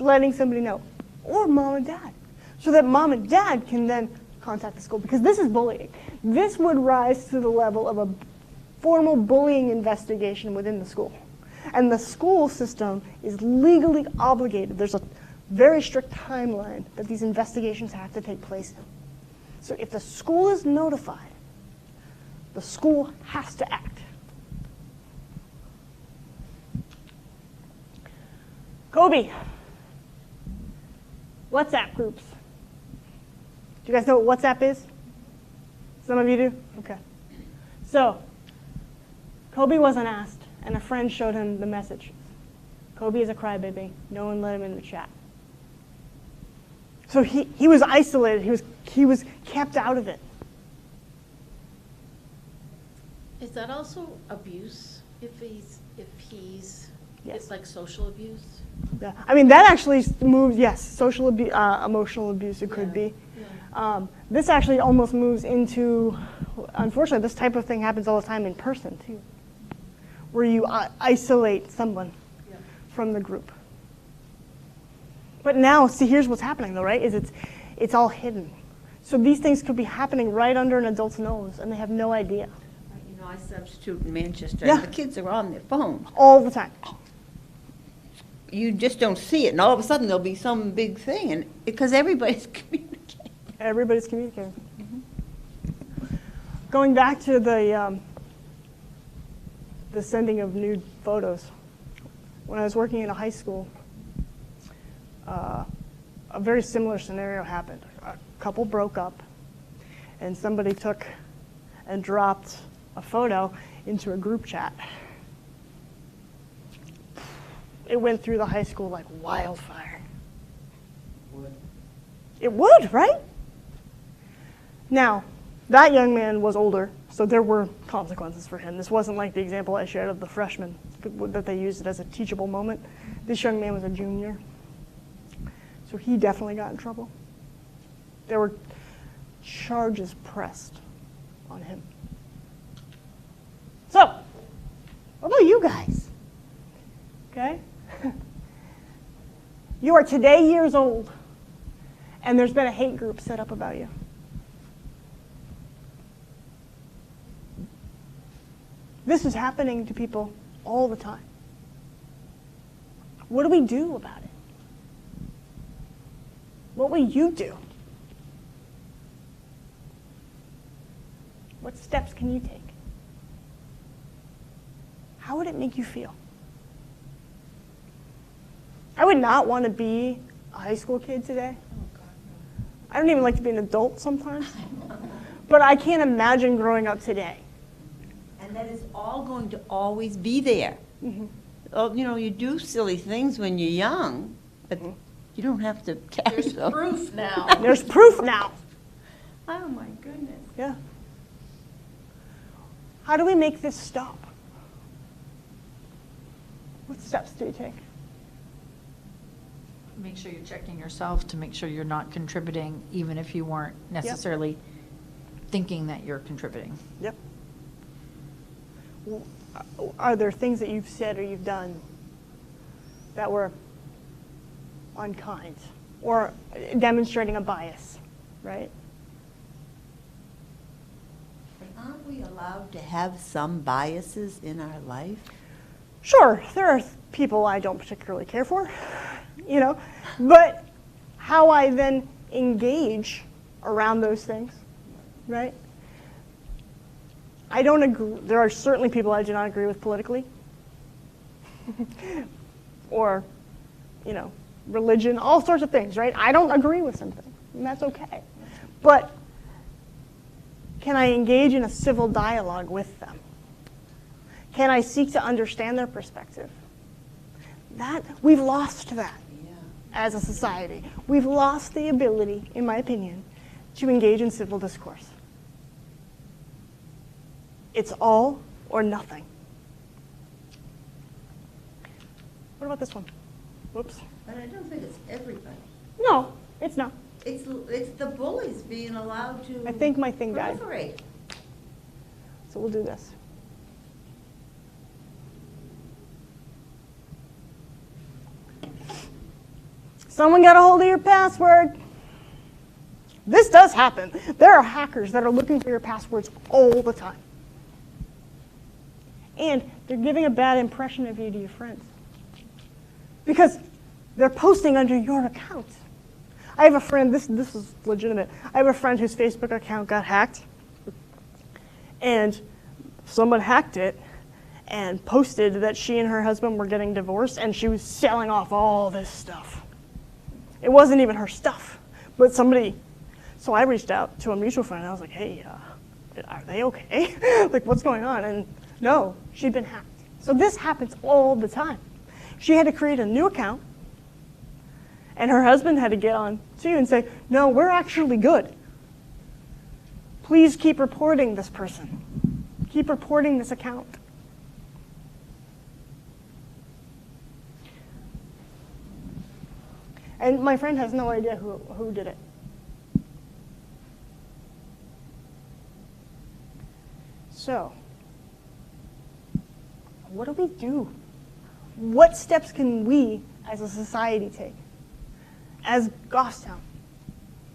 letting somebody know, or mom and dad, so that mom and dad can then contact the school, because this is bullying. This would rise to the level of a formal bullying investigation within the school. And the school system is legally obligated. There's a very strict timeline that these investigations have to take place in. So if the school is notified, the school has to act. Kobe, WhatsApp groups. Do you guys know what WhatsApp is? Some of you do? Okay. So, Kobe wasn't asked, and a friend showed him the message. Kobe is a crybaby. No one let him in the chat. So he was isolated. He was kept out of it. Is that also abuse? If he's Yes. it's like social abuse? Yeah. I mean, that actually moves, yes, social abuse, emotional abuse it could be. Yeah. This actually almost moves into, unfortunately, this type of thing happens all the time in person, too, where you isolate someone from the group. But now, see, here's what's happening, though, right, is it's all hidden. So these things could be happening right under an adult's nose, and they have no idea. You know, I substitute in Manchester, Yeah. and the kids are on their phones. All the time. You just don't see it, and all of a sudden there'll be some big thing, and because everybody's communicating. Everybody's communicating. Going back to the sending of nude photos. When I was working in a high school, a very similar scenario happened. A couple broke up, and somebody took and dropped a photo into a group chat. It went through the high school like wildfire. It would, right? Now, that young man was older, so there were consequences for him. This wasn't like the example I shared of the freshman that they used it as a teachable moment. This young man was a junior, so he definitely got in trouble. There were charges pressed on him. So, what about you guys? Okay? You are today years old, and there's been a hate group set up about you. This is happening to people all the time. What do we do about it? What will you do? What steps can you take? How would it make you feel? I would not want to be a high school kid today. I don't even like to be an adult sometimes. But I can't imagine growing up today. And that is all going to always be there. Oh, you know, you do silly things when you're young, but you don't have to carry them. Proof now. There's proof now. Oh, my goodness. Yeah. How do we make this stop? What steps do you take? Make sure you're checking yourself to make sure you're not contributing, even if you weren't necessarily thinking that you're contributing. Yep. Are there things that you've said or you've done that were unkind or demonstrating a bias, right? But aren't we allowed to have some biases in our life? Sure, there are people I don't particularly care for, you know, but how I then engage around those things, right? I don't agree. There are certainly people I do not agree with politically, or, you know, religion, all sorts of things, right? I don't agree with something, and that's okay. But can I engage in a civil dialogue with them? Can I seek to understand their perspective? We've lost that as a society. We've lost the ability, in my opinion, to engage in civil discourse. It's all or nothing. What about this one? Whoops. But I don't think it's everybody. No, it's not. It's the bullies being allowed to I think my thing died. proliferate. So we'll do this. Someone got a hold of your password. This does happen. There are hackers that are looking for your passwords all the time. And they're giving a bad impression of you to your friends. Because they're posting under your account. I have a friend, this is legitimate. I have a friend whose Facebook account got hacked. And someone hacked it and posted that she and her husband were getting divorced, and she was selling off all this stuff. It wasn't even her stuff, but somebody. So I reached out to a mutual friend, and I was like, hey, are they okay? Like, what's going on? And no, she'd been hacked. So this happens all the time. She had to create a new account, and her husband had to get on to you and say, no, we're actually good. Please keep reporting this person. Keep reporting this account. And my friend has no idea who did it. So, what do we do? What steps can we as a society take? As Goffstown,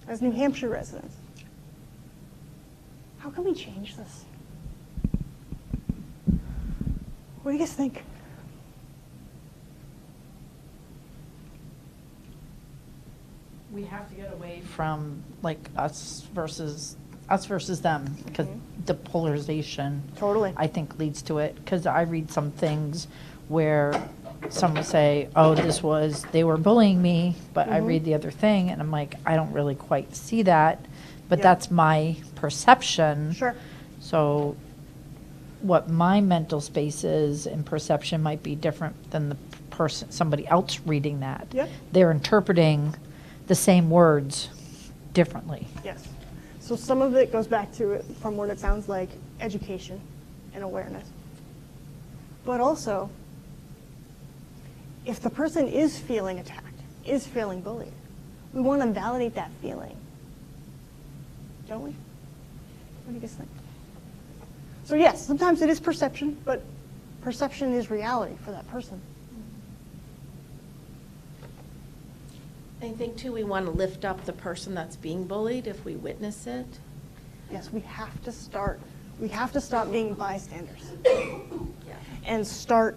as New Hampshire residents? How can we change this? What do you guys think? We have to get away from like us versus them, because the polarization. Totally. I think leads to it, because I read some things where some will say, oh, they were bullying me, but I read the other thing and I'm like, I don't really quite see that, but Yeah. that's my perception. Sure. So what my mental space is and perception might be different than the person, somebody else reading that. Yep. They're interpreting the same words differently. Yes. So some of it goes back to, from what it sounds like, education and awareness. But also, if the person is feeling attacked, is feeling bullied, we want to validate that feeling. Don't we? What do you guys think? So yes, sometimes it is perception, but perception is reality for that person. I think too, we want to lift up the person that's being bullied if we witness it. Yes, we have to start. We have to stop being bystanders and start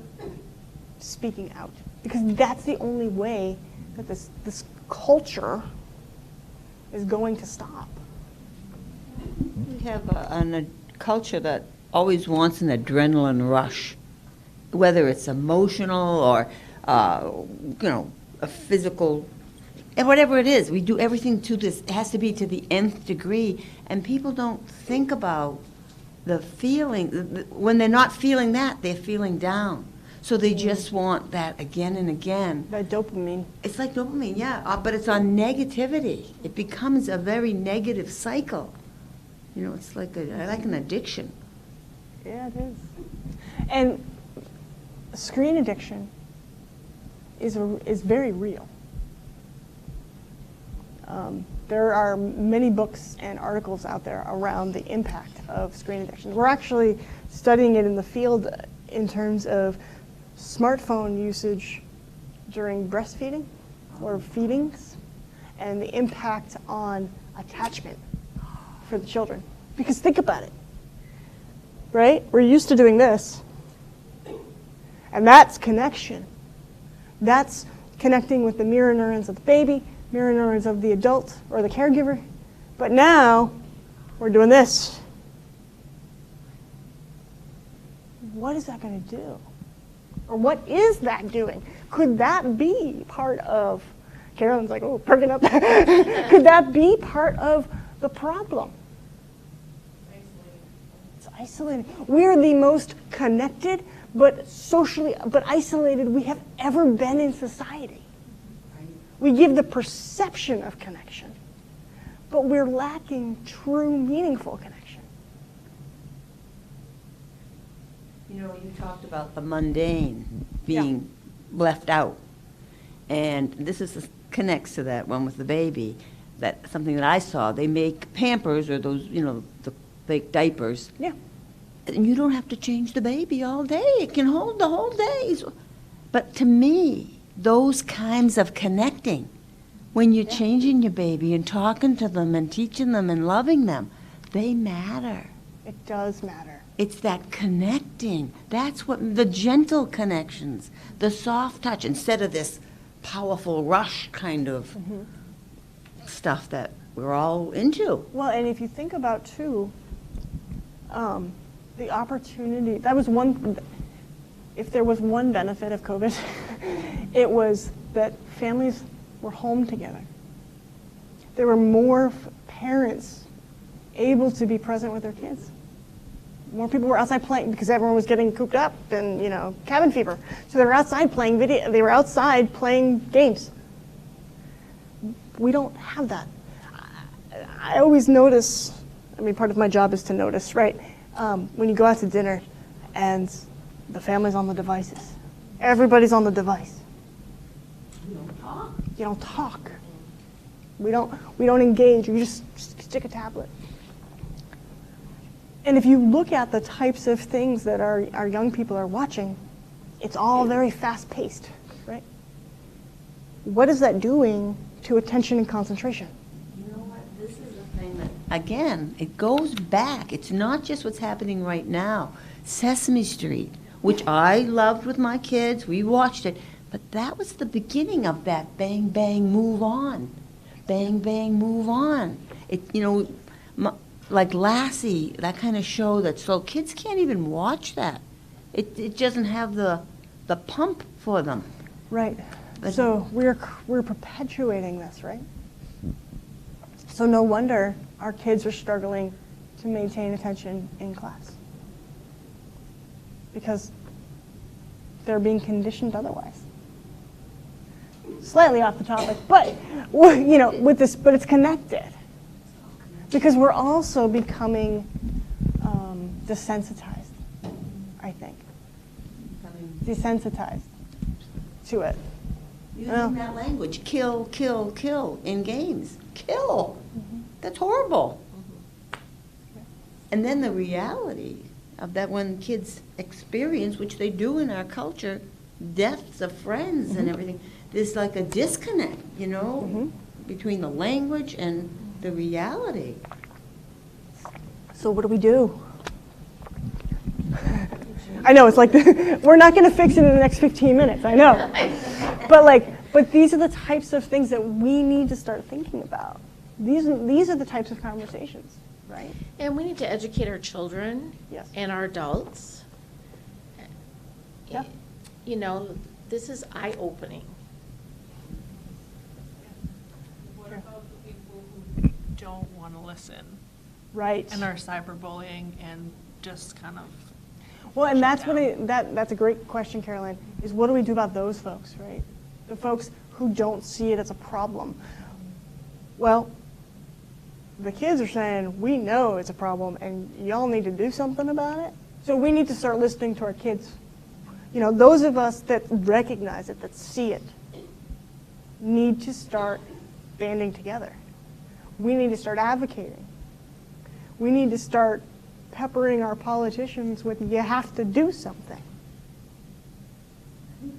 speaking out, because that's the only way that this culture is going to stop. We have a culture that always wants an adrenaline rush, whether it's emotional or, a physical, and whatever it is. We do everything to this, it has to be to the nth degree, and people don't think about the feeling. When they're not feeling that, they're feeling down. So they just want that again and again. That dopamine. It's like dopamine, yeah, but it's on negativity. It becomes a very negative cycle. It's like an addiction. Yeah, it is. And screen addiction is very real. There are many books and articles out there around the impact of screen addiction. We're actually studying it in the field in terms of smartphone usage during breastfeeding or feedings and the impact on attachment for the children. Because think about it, right? We're used to doing this, and that's connection. That's connecting with the mirror neurons of the baby, mirror neurons of the adult or the caregiver. But now we're doing this. What is that going to do? Or what is that doing? Could that be part of, Carolyn's like, oh, perking up. Could that be part of the problem? It's isolating. We're the most connected, but isolated we have ever been in society. We give the perception of connection, but we're lacking true, meaningful connection. You talked about the mundane being left out. And connects to that one with the baby. That's something that I saw. They make Pampers or those, the fake diapers. Yeah. And you don't have to change the baby all day. It can hold the whole day. But to me, those kinds of connecting, when you're changing your baby and talking to them and teaching them and loving them, they matter. It does matter. It's that connecting. That's what the gentle connections, the soft touch, instead of this powerful rush kind of stuff that we're all into. Well, and if you think about, too, the opportunity, if there was one benefit of COVID, it was that families were home together. There were more parents able to be present with their kids. More people were outside playing because everyone was getting cooped up and, cabin fever. So they were outside playing they were outside playing games. We don't have that. I always notice, part of my job is to notice, right? When you go out to dinner and the family's on the devices. Everybody's on the device. You don't talk. We don't engage. You just stick a tablet. And if you look at the types of things that our young people are watching, it's all very fast-paced, right? What is that doing to attention and concentration? You know what? This is the thing that, again, it goes back. It's not just what's happening right now. Sesame Street, which I loved with my kids, we watched it, but that was the beginning of that bang, bang, move on. bang, bang, move on. It, you know, like Lassie, that kind of show that's so, kids can't even watch that. It doesn't have the pump for them. Right. But- So we're perpetuating this, right? So no wonder our kids are struggling to maintain attention in class, because they're being conditioned otherwise. Slightly off the topic, but you know, with this, but it's connected, because we're also becoming desensitized, I think. Desensitized to it. Using that language, kill, kill, kill in games. Kill. That's horrible. And then the reality of that, when kids experience, which they do in our culture, deaths of friends and everything, there's like a disconnect, you know, between the language and the reality. So what do we do? I know, it's like, we're not going to fix it in the next 15 minutes, I know. But these are the types of things that we need to start thinking about. These are the types of conversations, right? And we need to educate our children Yes. and our adults. Yeah. You know, this is eye-opening. What about the people who don't want to listen Right. and are cyberbullying and just kind of, Well, and shut that's what that's a great question, Caroline, is what do we do about those folks, right? The folks who don't see it as a problem. Well, the kids are saying, we know it's a problem and y'all need to do something about it. So we need to start listening to our kids. You know, those of us that recognize it, that see it, need to start banding together. We need to start advocating. We need to start peppering our politicians with, you have to do something.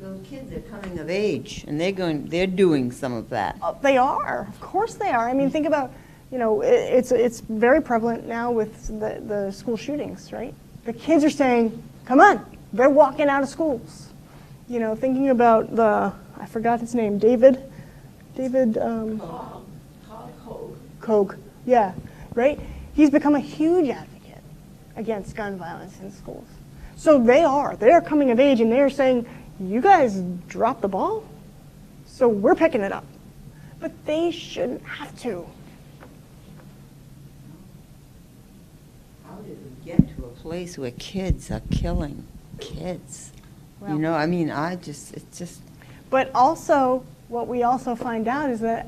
Those kids are coming of age, and they're doing some of that. They are, of course they are. I mean, think about, you know, it's very prevalent now with the school shootings, right? The kids are saying, come on, they're walking out of schools. You know, thinking about I forgot his name, David Koch, yeah, right? He's become a huge advocate against gun violence in schools. So they're coming of age and they're saying, you guys dropped the ball, so we're picking it up. But they shouldn't have to. How did we get to a place where kids are killing kids? Well- You know, I mean, it's just, But also, what we also find out is that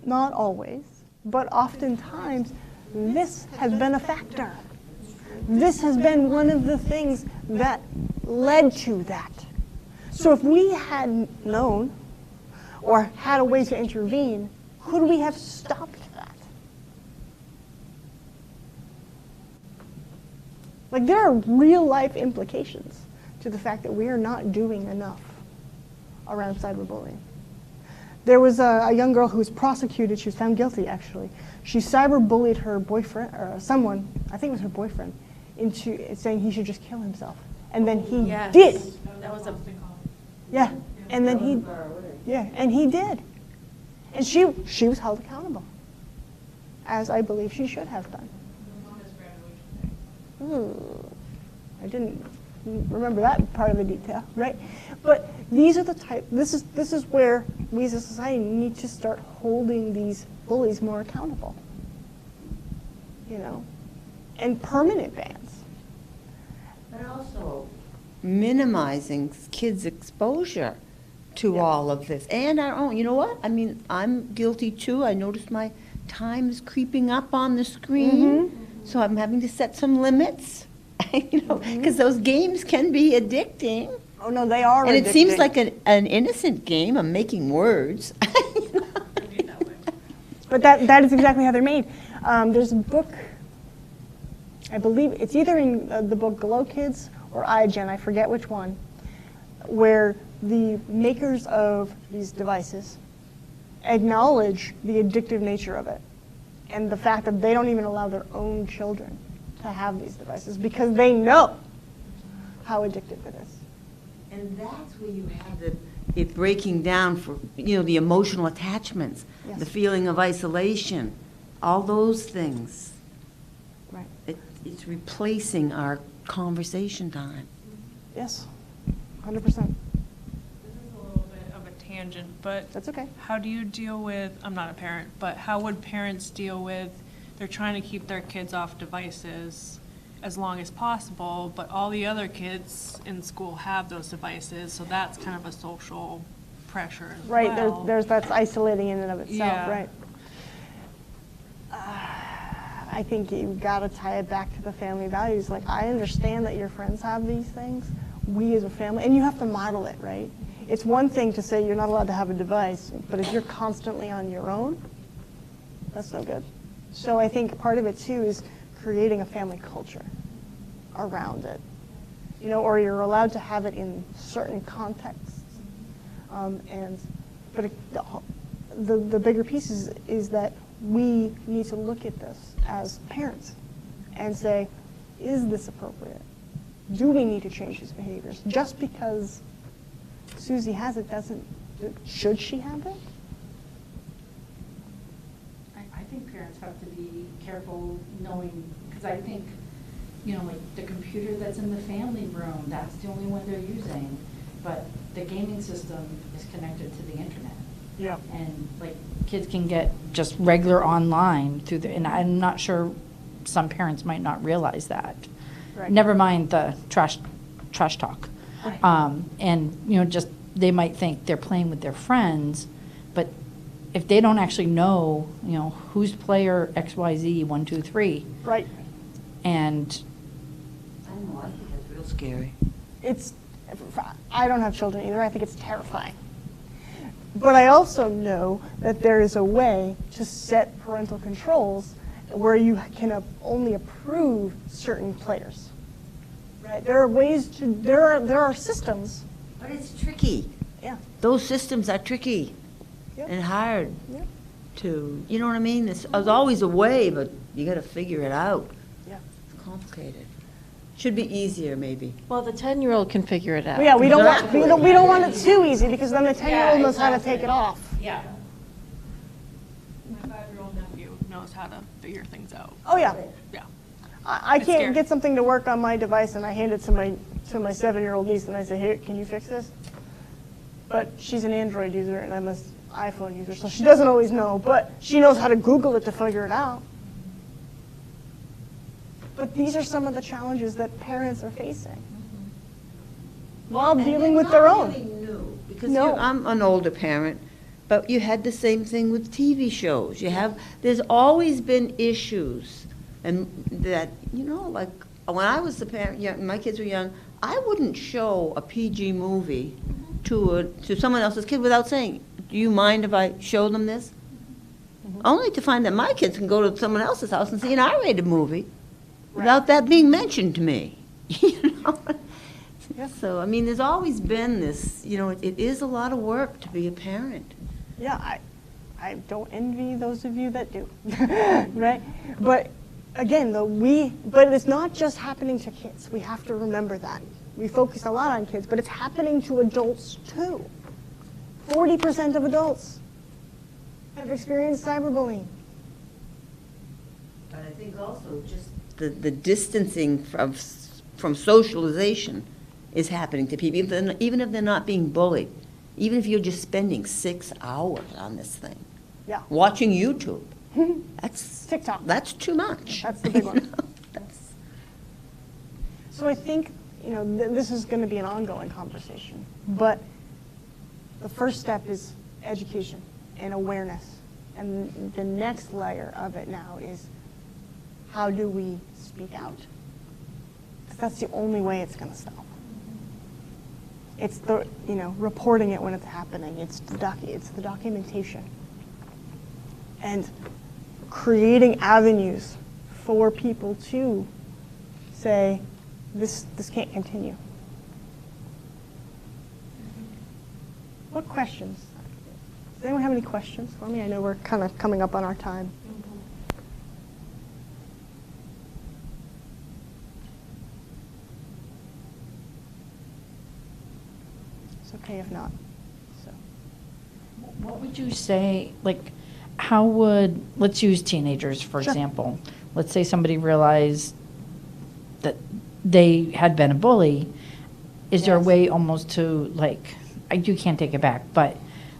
not always, but oftentimes, this has been a factor. This has been one of the things that led to that. So if we had known or had a way to intervene, could we have stopped that? Like, there are real life implications to the fact that we are not doing enough around cyberbullying. There was a young girl who was prosecuted. She was found guilty, actually. She cyberbullied her boyfriend, or someone, I think it was her boyfriend, into saying he should just kill himself. And then he did. That was a Yeah, and then he did. And she was held accountable, as I believe she should have done. I didn't remember that part of the detail, right? But these are the this is where we as a society need to start holding these bullies more accountable, you know, and permanent bans. but also minimizing kids' exposure to all of this. And our own, you know what? I mean, I'm guilty too. I notice my time is creeping up on the screen. So I'm having to set some limits, you know, because those games can be addicting. Oh no, they are. And it seems addicting. like an innocent game. I'm making words. But that is exactly how they're made. There's a book, I believe it's either in the book Glow Kids or iGen, I forget which one, where the makers of these devices acknowledge the addictive nature of it and the fact that they don't even allow their own children to have these devices because they know how addictive it is. And that's where you have the it breaking down for, the emotional attachments, Yes. the feeling of isolation, all those things. Right. It's replacing our conversation time. Yes, 100%. This is a little bit of a tangent, but That's okay. how do you deal with, I'm not a parent, but how would parents deal with, they're trying to keep their kids off devices as long as possible, but all the other kids in school have those devices, so that's kind of a social pressure as Right, well. that's isolating in and of itself, Yeah. right? I think you've got to tie it back to the family values. Like, I understand that your friends have these things. We as a family, and you have to model it, right? It's one thing to say you're not allowed to have a device, but if you're constantly on your own, that's no good. So I think part of it too is creating a family culture around it, or you're allowed to have it in certain contexts. But the bigger piece is that we need to look at this as parents and say, is this appropriate? Do we need to change these behaviors? Just because Susie has it should she have it? I think parents have to be careful knowing, because I think, like the computer that's in the family room, that's the only one they're using. But the gaming system is connected to the internet. Yeah. And like kids can get just regular online through and I'm not sure some parents might not realize that. Right. Never mind the trash talk. Right. And just they might think they're playing with their friends, but if they don't actually know, who's player XYZ 1, 2, 3, Right. and I don't know, I think that's real scary. I don't have children either. I think it's terrifying. But I also know that there is a way to set parental controls where you can only approve certain players. Right? There are ways to, there are systems. But it's tricky. Yeah. Those systems are tricky Yep. and hard Yeah. to, you know what I mean? There's always a way, but you got to figure it out. Yeah. It's complicated. Should be easier, maybe. Well, the 10-year-old can figure it out. But yeah, we don't want Exactly. we don't want it too easy because then the 10-year-old knows how to take it off. yeah. My 5-year-old nephew knows how to figure things out. Oh yeah. Yeah. I It's can't scary. get something to work on my device and I hand it to my 7-year-old niece and I say, here, can you fix this? But she's an Android user and I'm an iPhone user, so she doesn't always know, but she knows how to Google it to figure it out. But these are some of the challenges that parents are facing while dealing with their own. Because No. I'm an older parent, but you had the same thing with TV shows. There's always been issues, and that, like, when I was the parent, my kids were young, I wouldn't show a PG movie to someone else's kid without saying, do you mind if I show them this? Only to find that my kids can go to someone else's house and see an R-rated movie without that being mentioned to me, So, I mean, there's always been this, it is a lot of work to be a parent. Yeah, I don't envy those of you that do, right? But again, but it's not just happening to kids. We have to remember that. We focus a lot on kids, but it's happening to adults too. 40% of adults have experienced cyberbullying. But I think also just the distancing from socialization is happening to people, even if they're not being bullied, even if you're just spending 6 hours on this thing, Yeah. watching YouTube. That's TikTok. That's too much. That's the big one. That's- So I think, this is going to be an ongoing conversation, but the first step is education and awareness. And the next layer of it now is how do we speak out? 'Cause that's the only way it's going to stop. It's the, reporting it when it's happening. It's the documentation. And creating avenues for people to say, this can't continue. What questions? Does anyone have any questions for me? I know we're kind of coming up on our time. It's okay if not. What would you say, like, how would, let's use teenagers, for Sure. example. Let's say somebody realized that they had been a bully. Is there a Yes. way almost to, like, you can't take it back, but,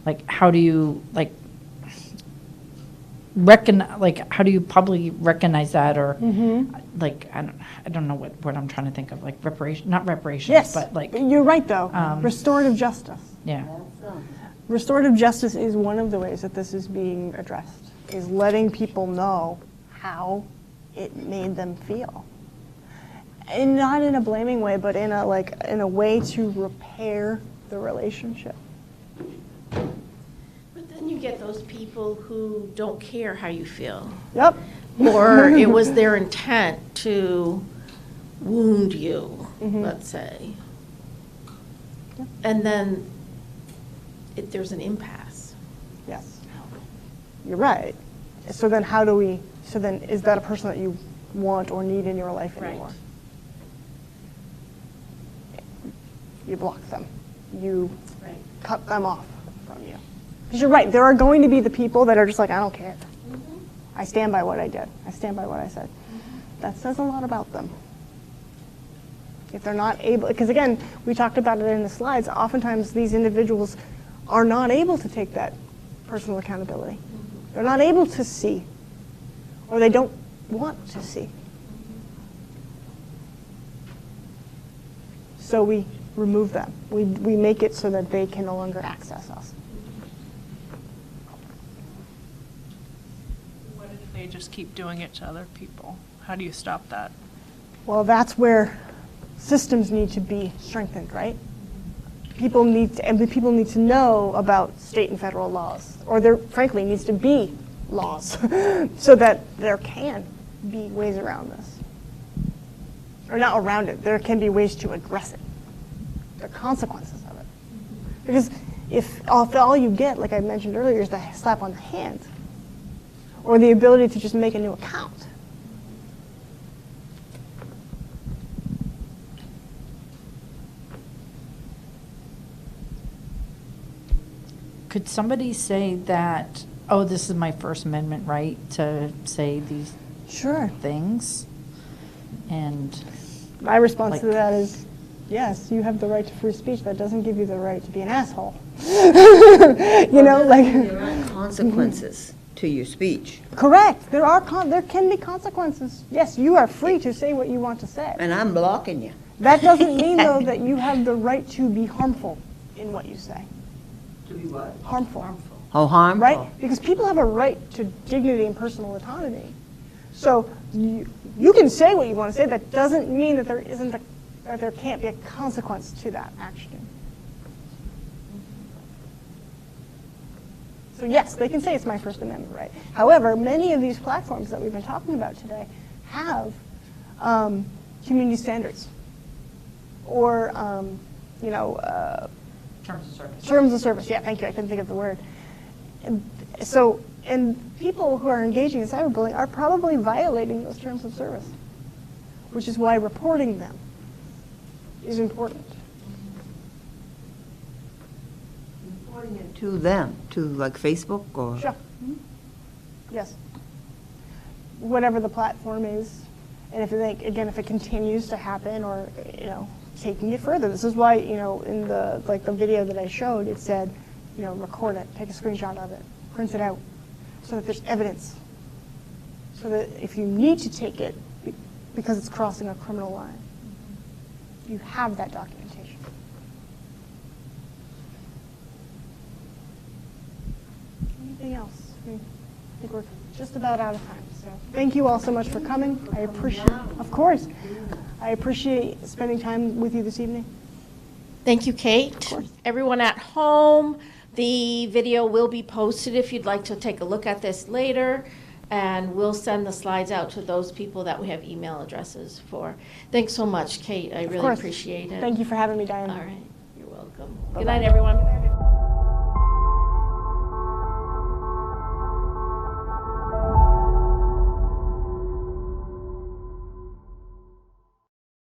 like, how do you, like, how do you publicly recognize that, or, like, I don't know what word I'm trying to think of, like not reparations, Yes, but like, you're right, though. um, Restorative justice. yeah. Restorative justice is one of the ways that this is being addressed, is letting people know how it made them feel. And not in a blaming way, but in a way to repair the relationship. But then you get those people who don't care how you feel. Yep. Or it was their intent to wound you, let's say. And then there's an impasse. Yes. You're right. So then is that a person that you want or need in your life anymore? Right. You block them. You Right. cut them off from you. Because you're right, there are going to be the people that are just like, I don't care. I stand by what I did. I stand by what I said. That says a lot about them. If they're not able, because again, we talked about it in the slides, oftentimes these individuals are not able to take that personal accountability. They're not able to see, or they don't want to see. So we remove them. We make it so that they can no longer access us. What if they just keep doing it to other people? How do you stop that? Well, that's where systems need to be strengthened, right? People need to know about state and federal laws, or there, frankly, needs to be laws so that there can be ways around this. Or not around it, there can be ways to address it. There are consequences of it. Because if all you get, like I mentioned earlier, is the slap on the hand, or the ability to just make a new account, Could somebody say that, oh, this is my First Amendment right to say these sure. things? And, My response to Like- that is, yes, you have the right to free speech. That doesn't give you the right to be an asshole. You know, like, There are consequences to your speech, correct. There can be consequences. Yes, you are free to say what you want to say. and I'm blocking you. That doesn't mean, though, that you have the right to be harmful in what you say. To be what? Harmful. Oh, harmful. Right? Because people have a right to dignity and personal autonomy. So you can say what you want to say. That doesn't mean that there can't be a consequence to that action. So yes, they can say it's my First Amendment right. However, many of these platforms that we've been talking about today have community standards or terms of service. terms of service. Yeah, thank you. I couldn't think of the word. And people who are engaging in cyberbullying are probably violating those terms of service, which is why reporting them is important. Reporting it to them, to like Facebook or? Sure. Yes. Whatever the platform is, and if it continues to happen, or taking it further. This is why in the video that I showed, it said, record it, take a screenshot of it, print it out, so that there's evidence. So that if you need to take it because it's crossing a criminal line, you have that documentation. Anything else? I think we're just about out of time. So thank you all so much for coming. I appreciate, of course, I appreciate spending time with you this evening. Thank you, Kate. Everyone at home, the video will be posted if you'd like to take a look at this later, and we'll send the slides out to those people that we have email addresses for. Thanks so much, Kate. I Of really course. appreciate it. Thank you for having me, Diane. All right. You're welcome. Good night, everyone.